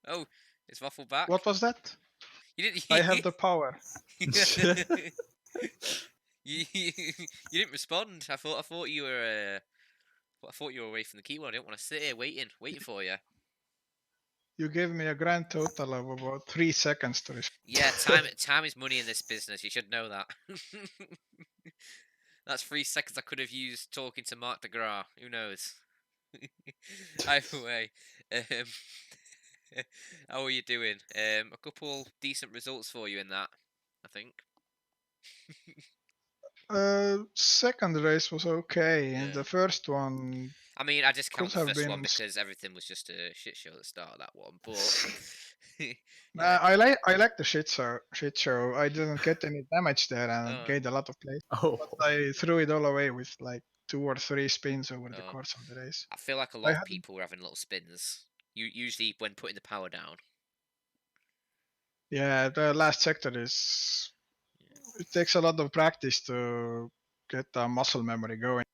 S3: Oh, is Voffel back?
S5: What was that?
S3: You didn't.
S5: I have the power.
S3: you didn't respond. I thought you were. I thought you were away from the keyboard. I didn't want to sit here waiting for you.
S5: You gave me a grand total of about 3 seconds to respond.
S3: Yeah, time is money in this business. You should know that. That's 3 seconds I could have used talking to Mark DeGraw. Who knows? Either way, how are you doing? A couple decent results for you in that, I think.
S5: Second race was okay, and
S3: Yeah.
S5: the first one
S3: I mean, I discount
S5: could
S3: the
S5: have
S3: first one
S5: been.
S3: because everything was just a shit show at the start of that one. But
S5: I like the shit show. I didn't get any damage there and
S3: Oh.
S5: gained a lot of place.
S4: Oh,
S5: But I threw it all away with like 2 or 3 spins over the
S3: Oh.
S5: course of the race.
S3: I feel like a
S5: I
S3: lot of
S5: hadn't-
S3: people were having little spins. Usually when putting the power down.
S5: Yeah, the last sector is. It takes a lot of practice to get the muscle memory going.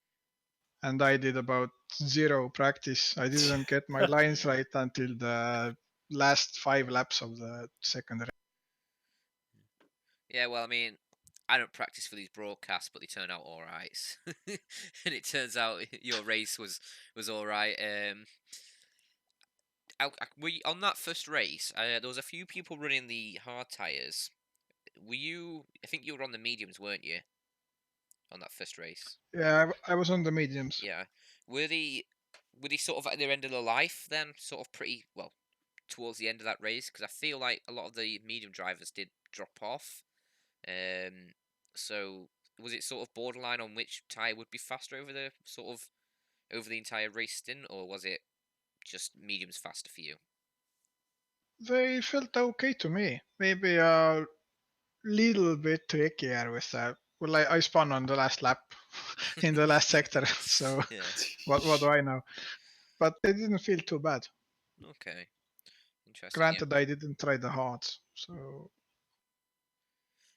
S5: And I did about 0 practice. I didn't get my lines
S3: Yeah.
S5: right until the last 5 laps of the second race.
S3: Yeah, well, I mean, I don't practice for these broadcasts, but they turn out all right. And it turns out your race was all right. On that first race, there was a few people running the hard tires. Were you? I think you were on the mediums, weren't you? On that first race.
S5: Yeah, I was on the mediums.
S3: Yeah. Were they sort of at their end of their life then? Sort of pretty well towards the end of that race, because I feel like a lot of the medium drivers did drop off. So was it sort of borderline on which tyre would be faster over the entire race stint, or was it just mediums faster for you?
S5: They felt okay to me. Maybe a little bit trickier with that. Well, I spun on the last lap in the last sector, so
S3: Yeah.
S5: what do I know? But it didn't feel too bad.
S3: Okay. Interesting.
S5: Granted, I didn't try the hards, so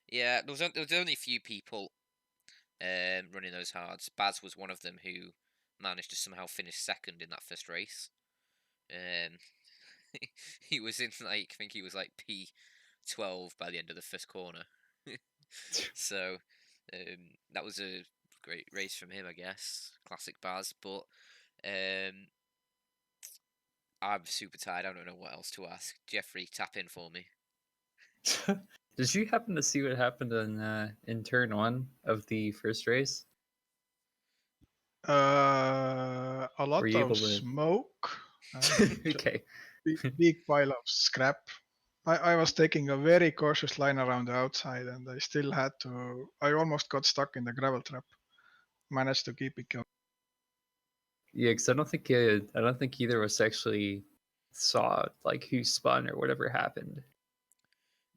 S3: Yeah, there was only a few people running those hards. Baz was one of them who managed to somehow finish second in that first race. He was in I think he was like P12 by the end of the first corner. So that was a great race from him, I guess. Classic Baz, but I'm super tired. I don't know what else to ask. Jeffrey, tap in for me.
S4: Did you happen to see what happened in turn 1 of the first race?
S5: A
S4: Were
S5: lot
S4: you
S5: of
S4: able to?
S5: smoke and
S4: Okay.
S5: big pile of scrap. I was taking a very cautious line around the outside, and I still had to. I almost got stuck in the gravel trap. Managed to keep it going.
S4: Yeah, because I don't think either of us actually saw like who spun or whatever happened.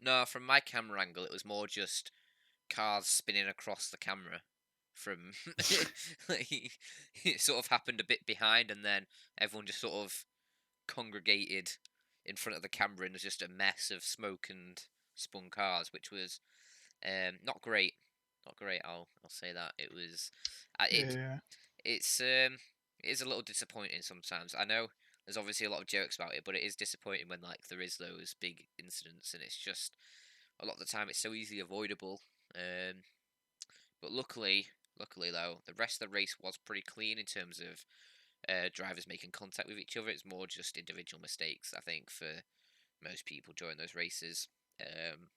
S3: No, from my camera angle, it was more just cars spinning across the camera. From it sort of happened a bit behind, and then everyone just sort of congregated in front of the camera, and there's just a mess of smoke and spun cars, which was not great. Not great. I'll say that it was.
S5: Yeah.
S3: It is a little disappointing sometimes. I know there's obviously a lot of jokes about it, but it is disappointing when like there is those big incidents, and it's just a lot of the time it's so easily avoidable. But luckily though, the rest of the race was pretty clean in terms of drivers making contact with each other. It's more just individual mistakes, I think, for most people during those races. Um,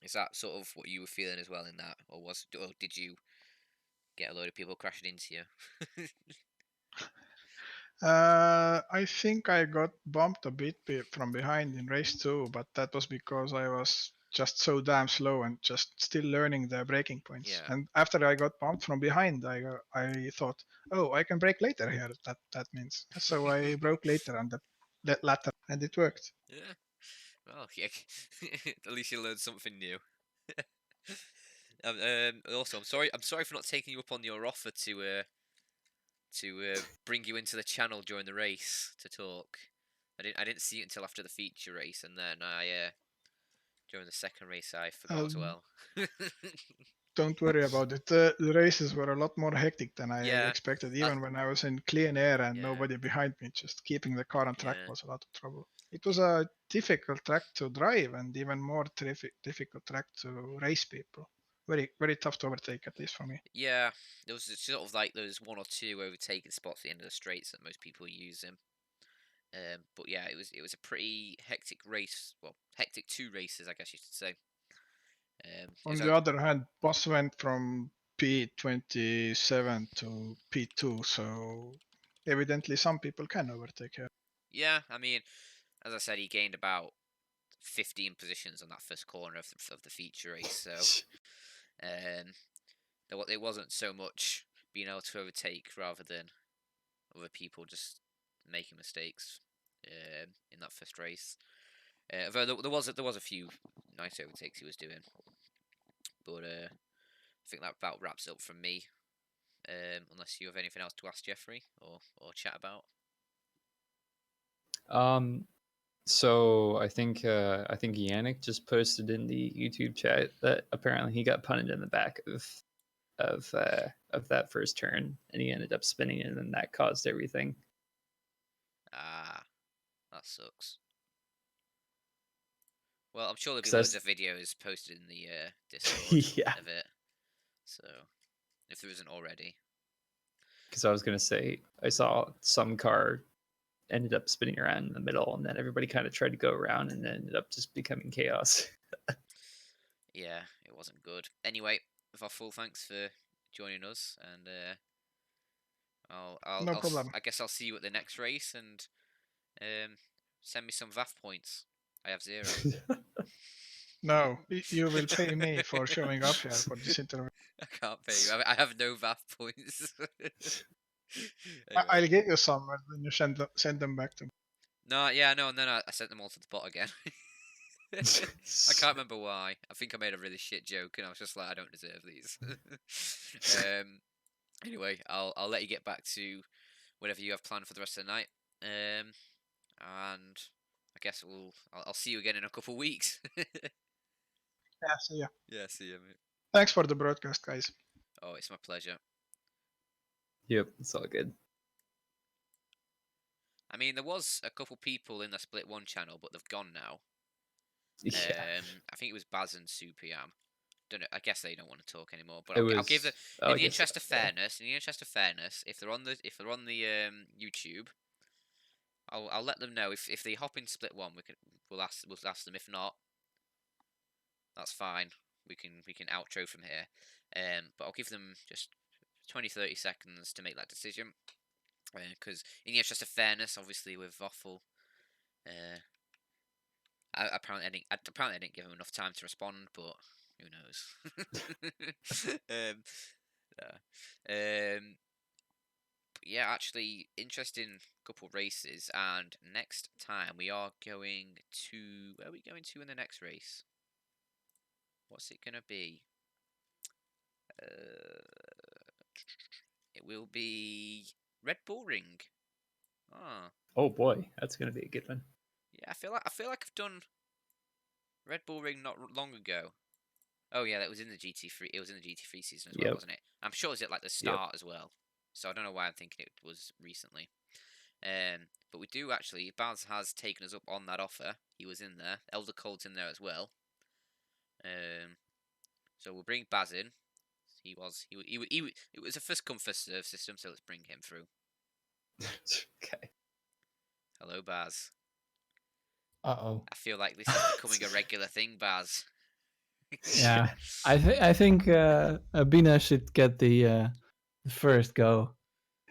S3: is that sort of what you were feeling as well in that, or did you get a load of people crashing into you?
S5: I think I got bumped a bit from behind in race 2, but that was because I was just so damn slow and just still learning the braking points.
S3: Yeah.
S5: And after I got bumped from behind, I thought, oh, I can brake later here. That means so I broke later on that latter, and it worked.
S3: Yeah. Well, yeah. At least you learned something new. Also, I'm sorry for not taking you up on your offer to bring you into the channel during the race to talk. I didn't see it until after the feature race, and then during the second race I forgot
S5: Uh,
S3: as well.
S5: don't worry about it. The races were a lot more hectic than I
S3: Yeah,
S5: expected.
S3: I
S5: Even when I was in clean air and
S3: yeah
S5: nobody behind me, just keeping the car on track
S3: yeah
S5: was a lot of trouble. It was a difficult track to drive and even more difficult track to race people. Very, very tough to overtake, at least for me.
S3: yeah. There was sort of like those one or two overtaking spots at the end of the straights that most people use him. But yeah, it was a pretty hectic race. Well, hectic two races, I guess you should say. It
S5: On
S3: was
S5: the other hand, Boss went from P27 to P2, so evidently some people can overtake her.
S3: yeah. I mean, as I said, he gained about 15 positions on that first corner of the feature race. So um, it wasn't so much being able to overtake rather than other people just making mistakes in that first race. Although there was a few nice overtakes he was doing, but I think that about wraps it up from me. Unless you have anything else to ask Jeffrey or chat about.
S4: Um, so I think Yannick just posted in the YouTube chat that apparently he got punted in the back of that first turn, and he ended up spinning it, and that caused everything.
S3: Ah, that sucks. Well, I'm sure there'll be
S4: 'Cause
S3: loads
S4: that's
S3: of videos posted in the Discord
S4: yeah.
S3: of it. So, if there isn't already.
S4: Because I was gonna say I saw some car ended up spinning around in the middle, and then everybody kind of tried to go around, and then ended up just becoming chaos.
S3: Yeah, it wasn't good. Anyway, with our full thanks for joining us, and
S5: No problem.
S3: I guess I'll see you at the next race, and um, send me some VAF points. I have 0.
S5: No, you will pay me for showing up here for this interview.
S3: I can't pay you. I have no VAF points.
S5: I'll
S3: Anyway.
S5: give you some when you send them back to me.
S3: No, yeah, no, and then I sent them all to the bot again. I can't remember why. I think I made a really shit joke, and I was just like, I don't deserve these. Anyway, I'll let you get back to whatever you have planned for the rest of the night. And I guess I'll see you again in a couple of weeks.
S5: Yeah, see ya.
S3: Yeah, see you, mate.
S5: Thanks for the broadcast, guys.
S3: Oh, it's my pleasure.
S4: Yep, it's all good.
S3: I mean, there was a couple people in the Split One channel, but they've gone now.
S4: Yeah,
S3: I think it was Baz and Superyam. Don't know. I guess they don't want to talk anymore. But
S4: it
S3: I'll give them,
S4: was. Oh,
S3: in
S4: I
S3: the
S4: guess
S3: interest
S4: so,
S3: of
S4: yeah.
S3: fairness. In the interest of fairness, if they're on the YouTube, I'll let them know if they hop in Split One. We'll ask them. If not, That's fine. We can outro from here. But I'll give them just 20-30 seconds to make that decision. Because in the interest of fairness, obviously with Voffel, apparently I didn't give him enough time to respond, but who knows? But yeah, actually, interesting couple races, and next time we are going to... Where are we going to in the next race? What's it gonna be? It will be Red Bull Ring. Ah,
S4: Oh boy, that's gonna be a good one.
S3: yeah. I feel like I've done Red Bull Ring not long ago. Oh yeah, that was in the GT3. It was in the GT3 season as well,
S4: Yep.
S3: wasn't it? I'm sure it was at like the start as well. So I don't know why I'm thinking it was recently. But we do actually. Baz has taken us up on that offer. He was in there. Elder Cold's in there as well. So we'll bring Baz in. He was. It was a first come first serve system. So let's bring him through.
S4: Okay.
S3: Hello, Baz.
S6: Uh-oh.
S3: I feel like this is becoming a regular thing, Baz.
S6: Yeah. I think Bina should get the first go.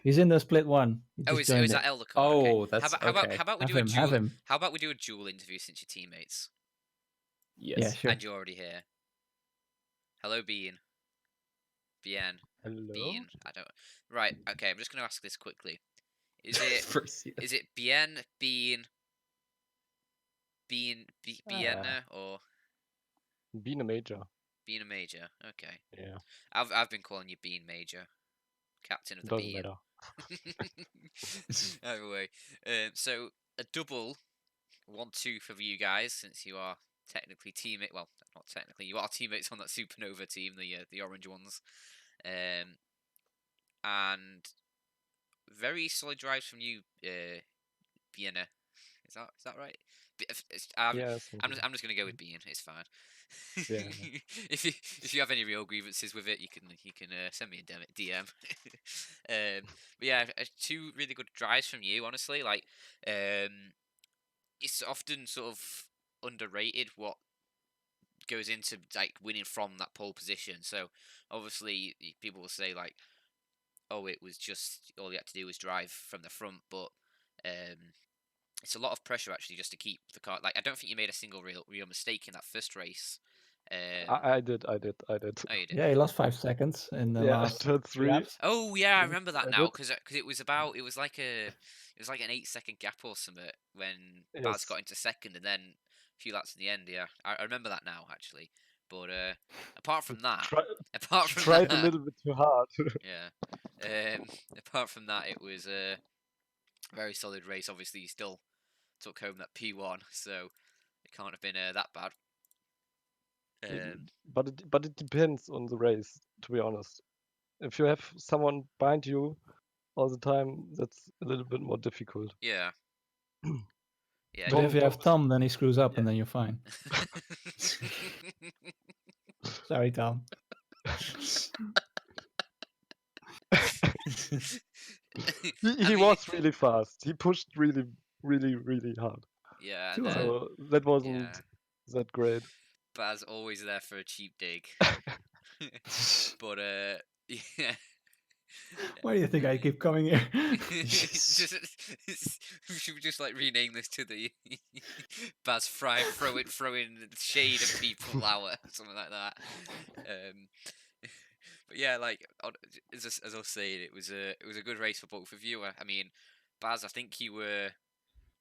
S6: He's in the split one. He
S3: Oh,
S6: just
S3: is
S6: joined
S3: that
S6: it.
S3: Elder Code?
S4: Oh,
S3: Okay.
S4: that's
S3: how
S4: okay.
S3: about we
S6: Have
S3: do a
S6: him,
S3: duel?
S6: have him.
S3: How about we do a dual interview since you're teammates
S4: Yes.
S6: Yeah, sure.
S3: and you're already here? Hello, Bien.
S7: Hello.
S3: Bien. I don't. Right. Okay. I'm just going to ask this quickly. Is it
S4: First, yes.
S3: is it Bien, or
S7: Being a major.
S3: Bean a Major? Okay.
S7: Yeah.
S3: I've been calling you Bean Major, Captain of the
S7: Doesn't
S3: Bean.
S7: matter.
S3: Anyway, so a double 1-2 for you guys, since you are technically teammate. Well, not technically, you are teammates on that Supernova team, the orange ones. And very solid drives from you, Vienna. Is that right?
S7: Yes.
S3: I'm just gonna go with Bean. It's fine.
S7: Yeah.
S3: If you have any real grievances with it, you can send me a DM. But yeah, two really good drives from you. Honestly, like it's often sort of underrated what goes into like winning from that pole position. So obviously people will say like, oh, it was just all you had to do was drive from the front, but it's a lot of pressure actually just to keep the car. Like I don't think you made a single real mistake in that first race.
S7: I did.
S3: Oh, you did.
S6: Yeah, he lost 5 seconds in the
S7: Yeah,
S6: last
S7: turn
S6: 3
S7: 3.
S6: laps.
S3: Oh yeah, I
S7: Yes,
S3: remember that
S7: I
S3: now
S7: did.
S3: because it was like an 8-second gap or something when Baz
S7: Yes.
S3: got into second and then a few laps in the end. Yeah, I remember that now actually. But apart from that,
S7: Tried a little bit too hard.
S3: yeah. Apart from that, it was a very solid race. Obviously, you still took home that P1, so it can't have been that bad.
S7: But it depends on the race, to be honest. If you have someone behind you all the time, that's a little bit more difficult.
S3: Yeah. Yeah.
S6: But if you have Tom, then he screws up and then you're fine. Sorry, Tom.
S7: He was really fast. He pushed really, really, really hard.
S3: Yeah.
S6: Too hard.
S7: So that wasn't that great.
S3: Baz always there for a cheap dig. But yeah.
S6: Why do you think I keep coming here?
S3: We should just like rename this to the Baz Fry throwing shade at people hour, something like that. But yeah, like as I was saying, it was a good race for both of you. I mean, Baz, I think you were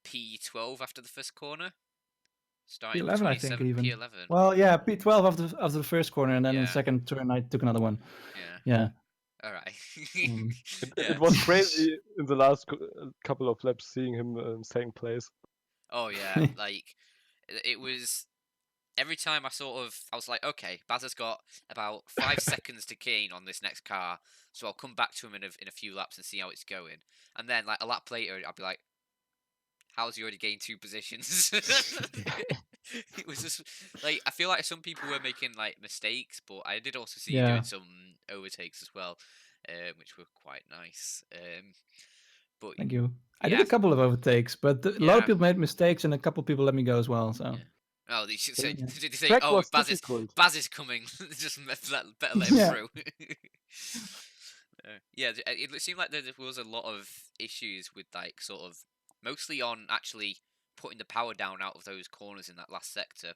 S3: P12 after the first corner. Starting
S6: P11, I think even.
S3: P11.
S6: Well, yeah, P12 after the first corner, and then in the second turn I took another one. Yeah.
S3: All right.
S7: It was crazy in the last couple of laps seeing him in second place.
S3: Oh yeah, like it was. Every time I was like, okay, Baz has got about 5 seconds to gain on this next car, so I'll come back to him in a few laps and see how it's going. And then like a lap later, I'll be like, how's he already gained 2 positions? It was just like I feel like some people were making like mistakes, but I did also see you doing some overtakes as well, which were quite nice. But
S6: thank you. I did a couple of overtakes, but a lot of people made mistakes, and a couple of people let me go as well. So
S3: Oh, they should say,
S7: Yeah.
S3: did they say,
S7: Track
S3: oh,
S7: was
S3: Baz
S7: difficult.
S3: is coming. Just better let him
S6: Yeah.
S3: through. Yeah, it seemed like there was a lot of issues with like sort of mostly on actually putting the power down out of those corners in that last sector.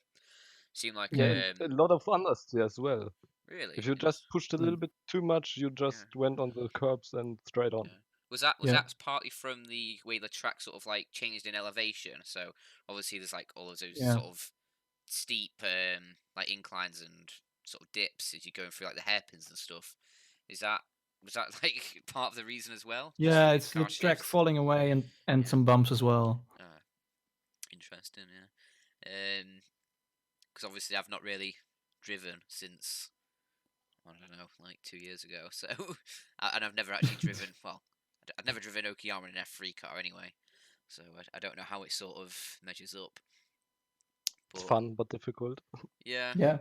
S3: Seemed like
S7: Yeah, and a lot of understeer as well.
S3: really.
S7: If you just pushed a little bit too much, you just went on the curbs and straight on.
S3: Yeah. Was that
S6: Yeah.
S3: partly from the way the track sort of like changed in elevation? So obviously there's like all of those
S6: Yeah.
S3: sort of steep like inclines and sort of dips as you're going through like the hairpins and stuff. Was that like part of the reason as well? Just
S6: Yeah,
S3: from
S6: it's the
S3: car
S6: track
S3: shifts?
S6: falling away and some bumps as well.
S3: Interesting, yeah. Because obviously I've not really driven since I don't know, like 2 years ago. So, and I've never actually driven. Well, I've never driven Okayama in an F3 car anyway. So I don't know how it sort of measures up.
S7: It's
S3: But
S7: fun but difficult.
S3: yeah,
S6: Yeah.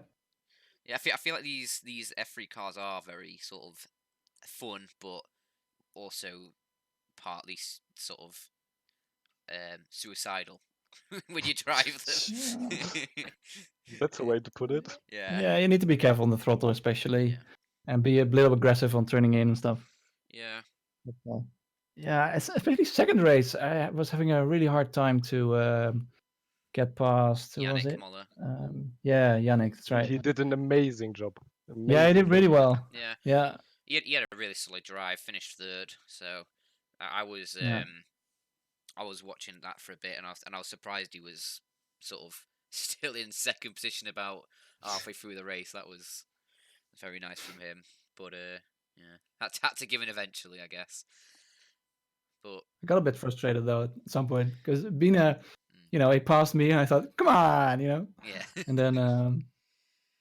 S3: yeah. I feel like these F3 cars are very sort of fun, but also partly sort of suicidal when you drive them.
S7: That's a way to put it.
S3: Yeah.
S6: Yeah, you need to be careful on the throttle, especially,
S3: Yeah.
S6: and be a little aggressive on turning in and stuff.
S3: Yeah.
S6: Yeah, especially second race, I was having a really hard time to get past. Who was
S3: Yannick
S6: it?
S3: Moller.
S6: Yeah, Yannick. That's right.
S7: He did an amazing job.
S6: Yeah, he did really
S7: job.
S6: well.
S3: Yeah.
S6: Yeah.
S3: He had a really solid drive, finished third. So I was
S6: Yeah.
S3: I was watching that for a bit, and I was surprised he was sort of still in second position about halfway through the race. That was very nice from him. But yeah, had to give in eventually, I guess. But
S6: I got a bit frustrated though at some point because Bina, he passed me and I thought, come on,
S3: yeah,
S6: and then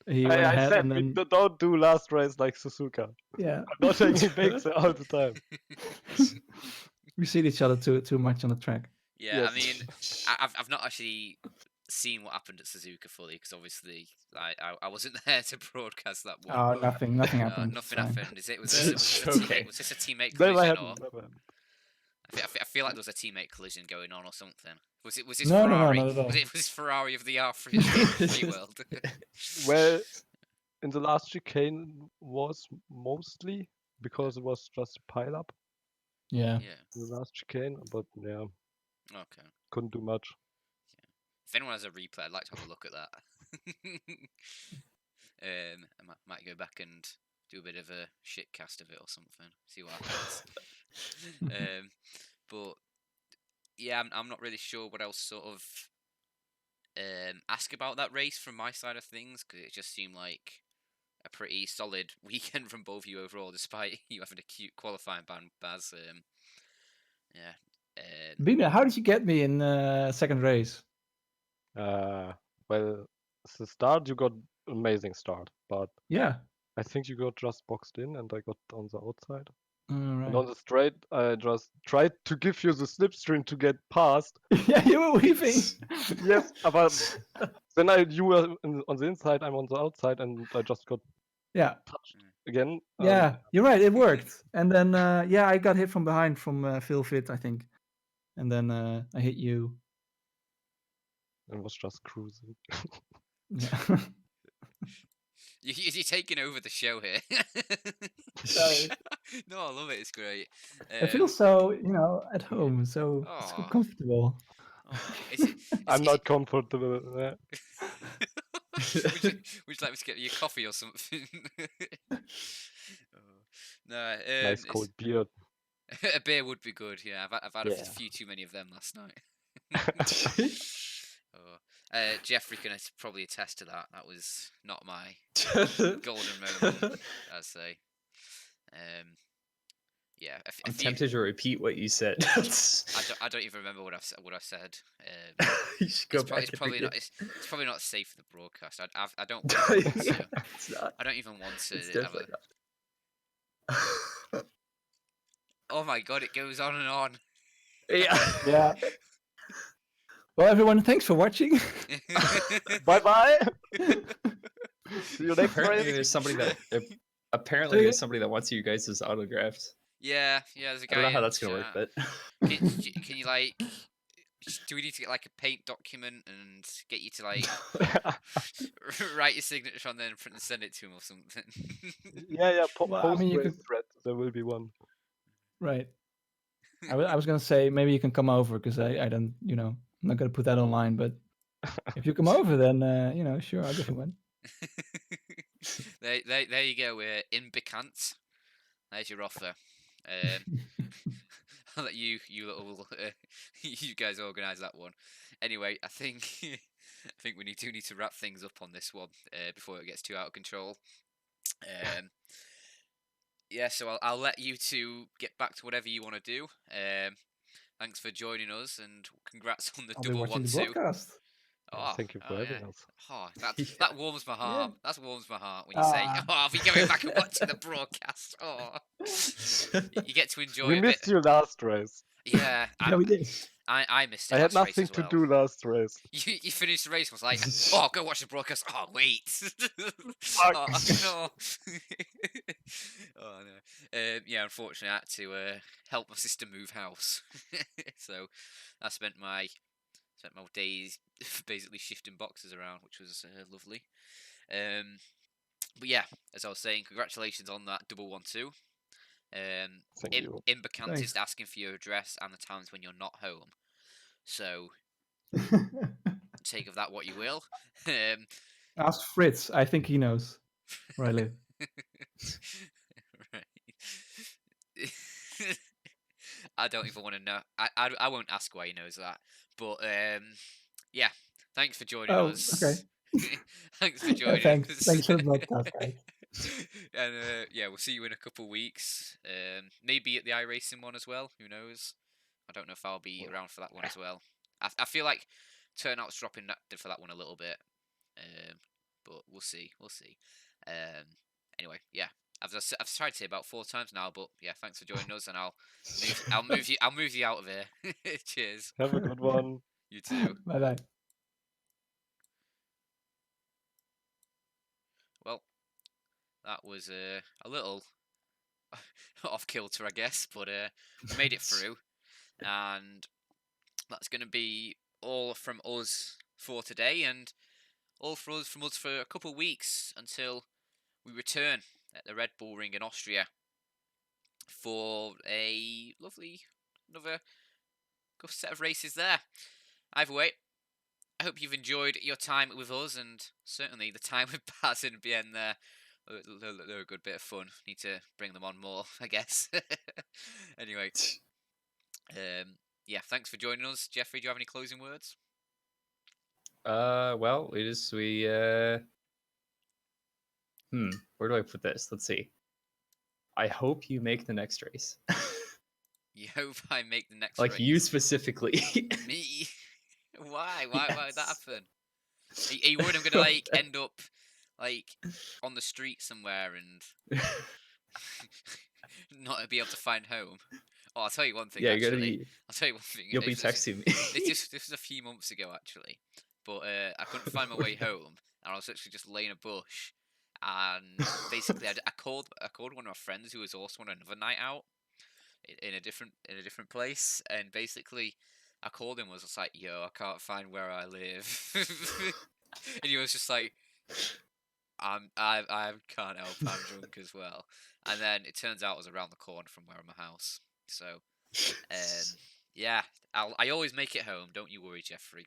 S6: he went
S7: I
S6: ahead
S7: said
S6: and
S7: we
S6: then
S7: don't do last race like Suzuka.
S6: yeah,
S7: I'm not taking breaks all the time.
S6: we see each other too much on the track.
S3: yeah.
S7: Yes.
S3: I mean, I've not actually seen what happened at Suzuka fully because obviously I wasn't there to broadcast that one.
S6: Oh, nothing happened.
S3: Nothing
S6: It's fine.
S3: happened. Was
S4: It's
S3: this a
S4: okay.
S3: was this a teammate
S7: Never
S3: collision
S7: happened.
S3: or?
S7: Never happened.
S3: I feel like there was a teammate collision going on or something. Was this
S6: No,
S3: Ferrari?
S6: not at all.
S3: Was Ferrari of the R3 world?
S7: Well, in the last chicane was mostly because it was just a pile up
S6: Yeah.
S3: Yeah.
S7: in the last chicane, but yeah,
S3: Okay.
S7: couldn't do much.
S3: If anyone has a replay, I'd like to have a look at that. I might go back and do a bit of a shit cast of it or something. See what happens. But yeah, I'm not really sure what else sort of ask about that race from my side of things because it just seemed like a pretty solid weekend from both of you overall, despite you having a cute qualifying ban, Baz. Yeah.
S6: Bina, how did you get me in second race?
S7: Well, the start you got amazing start, but
S6: Yeah.
S7: I think you got just boxed in, and I got on the outside.
S6: All
S7: And
S6: right.
S7: on the straight, I just tried to give you the slipstream to get past.
S6: Yeah, you were weaving.
S7: Yes, but then you were on the inside, I'm on the outside, and I just got
S6: Yeah.
S7: touched again.
S6: Yeah, you're right. It worked. And then, I got hit from behind from Phil Fit, I think. And then I hit you.
S7: And was just cruising.
S6: Yeah.
S3: You're taking over the show here.
S6: Sorry.
S3: No, I love it. It's great.
S6: I feel so, at home, so
S3: Aw.
S6: comfortable.
S7: I'm not comfortable. Yeah.
S3: Would you like me to get you a coffee or something? No,
S7: Nice cold beer.
S3: a beer would be good. Yeah, I've had a
S7: Yeah.
S3: few too many of them last night. Jeffrey can probably attest to that. That was not my golden moment, I'd say. Yeah,
S4: I'm tempted to repeat what you said.
S3: I don't even remember what I said.
S4: You should go
S3: It's
S4: back.
S3: it's probably
S4: and
S3: not.
S4: read
S3: It's probably not safe for the broadcast. I don't.
S4: it.
S3: Want to,
S4: Yeah, it's not.
S3: I don't even want to.
S4: It's
S3: Have
S4: definitely not.
S3: oh my god! It goes on and on.
S4: Yeah.
S6: Yeah. Well, everyone, thanks for watching.
S7: Bye bye. See you next
S4: Apparently,
S7: race.
S4: there's somebody that wants you guys' autographs.
S3: Yeah. There's a guy.
S4: I don't know how
S3: in
S4: that's gonna work,
S3: chat.
S4: but
S3: Can you like Do we need to get like a paint document and get you to like write your signature on there and print and send it to him or something?
S7: Yeah.
S6: Well, I
S7: Post
S6: mean, you
S7: race
S6: could
S7: thread. There will be one.
S6: right. I was gonna say maybe you can come over because I don't, I'm not gonna put that online. But if you come over, then sure, I'll give you one.
S3: there you go. In Bicant. There's your offer. I'll let you little you guys organise that one. Anyway, I think we need to wrap things up on this one before it gets too out of control. Yeah, so I'll let you two get back to whatever you want to do. Thanks for joining us, and congrats on the
S6: I'll be
S3: double
S6: watching the
S3: 1-2.
S6: broadcast.
S3: Oh,
S7: Thank you for
S3: oh
S7: having
S3: yeah.
S7: us.
S3: Oh, that
S4: Yeah.
S3: that warms my heart.
S6: Yeah.
S3: That warms my heart when you say,
S6: Ah.
S3: "Oh, I'll be going back and watching the broadcast." Oh, you get to enjoy
S7: We
S3: a bit.
S7: missed you last race.
S3: Yeah,
S6: Yeah, we did.
S3: I missed it
S7: I had
S3: last race
S7: nothing
S3: as
S7: to
S3: well.
S7: do last race.
S3: You finished the race and was like, "Oh, go watch the broadcast." Oh, wait.
S7: Fuck.
S3: Oh, no. Oh no. Yeah, unfortunately, I had to help my sister move house. So I spent my days basically shifting boxes around, which was lovely. But yeah, as I was saying, congratulations on that double 1-2.
S7: Thank you.
S3: Imbecant is
S6: Thanks.
S3: asking for your address and the times when you're not home. So take of that what you will.
S6: Ask Fritz. I think he knows where I live.
S3: Right. I don't even want to know. I won't ask why he knows that. But yeah, thanks for joining
S6: Oh,
S3: us.
S6: okay.
S3: Thanks for joining
S6: Thanks.
S3: us.
S6: Thanks for the broadcast, guys.
S3: And yeah, we'll see you in a couple of weeks. Maybe at the iRacing one as well. Who knows? I don't know if I'll be around for that one as well. I feel like turnout's dropping for that one a little bit. But we'll see. We'll see. Anyway, yeah. I've tried to say about 4 times now, but yeah, thanks for joining us, and I'll move you out of here. Cheers.
S7: Have a good one.
S3: You too.
S6: Bye bye.
S3: Well, that was a little off kilter, I guess, but we made it through, and that's going to be all from us for today, and all from us for a couple of weeks until we return at the Red Bull Ring in Austria for a lovely another good set of races there. Either way, I hope you've enjoyed your time with us, and certainly the time with Baz and Bien there. They're a good bit of fun. Need to bring them on more, I guess. Anyway, yeah, thanks for joining us. Jeffrey, do you have any closing words?
S4: Well, where do I put this? Let's see. I hope you make the next race.
S3: You hope I make the next
S4: Like
S3: race.
S4: you specifically.
S3: Me? Why? Why would that
S4: Yes.
S3: happen? Are you worried I'm gonna like end up like on the street somewhere and not be able to find home? Oh, I'll tell you one thing.
S4: Yeah,
S3: Actually, I'll tell you one thing.
S4: you'll be
S3: This was-
S4: texting me.
S3: This was a few months ago, actually, but I couldn't find my way home, and I was actually just laying in a bush, and basically I called one of my friends who was also on another night out in a different place, and basically I called him and was just like, "Yo, I can't find where I live," and he was just like, I can't help. I'm drunk as well." And then it turns out it was around the corner from where my house. So, yeah, I always make it home. Don't you worry, Jeffrey.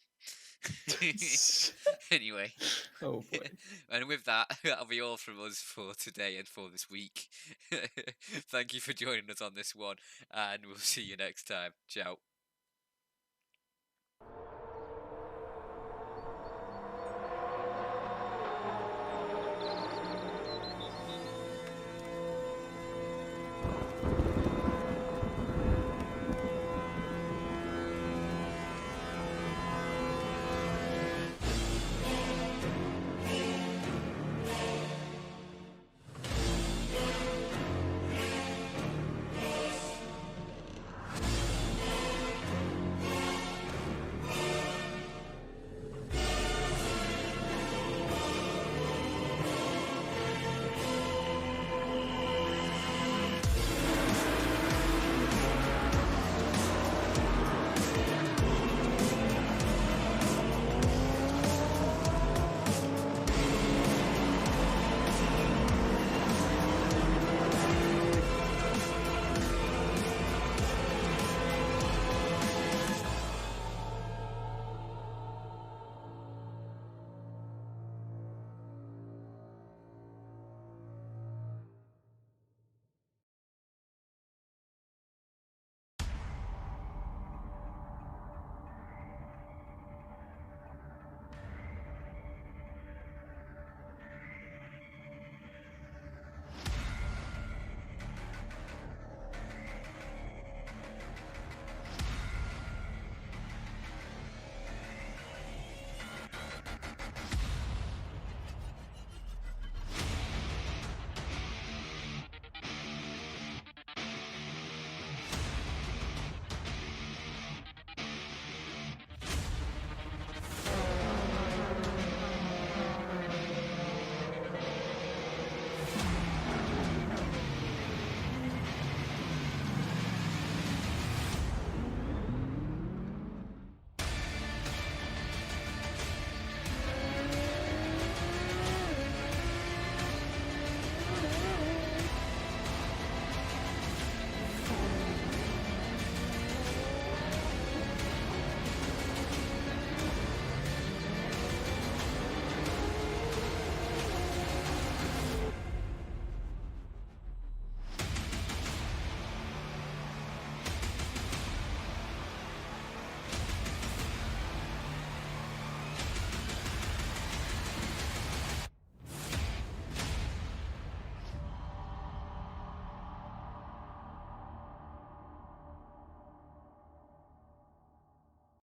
S3: Anyway,
S4: Oh boy.
S3: and with that, that'll be all from us for today and for this week. Thank you for joining us on this one, and we'll see you next time. Ciao.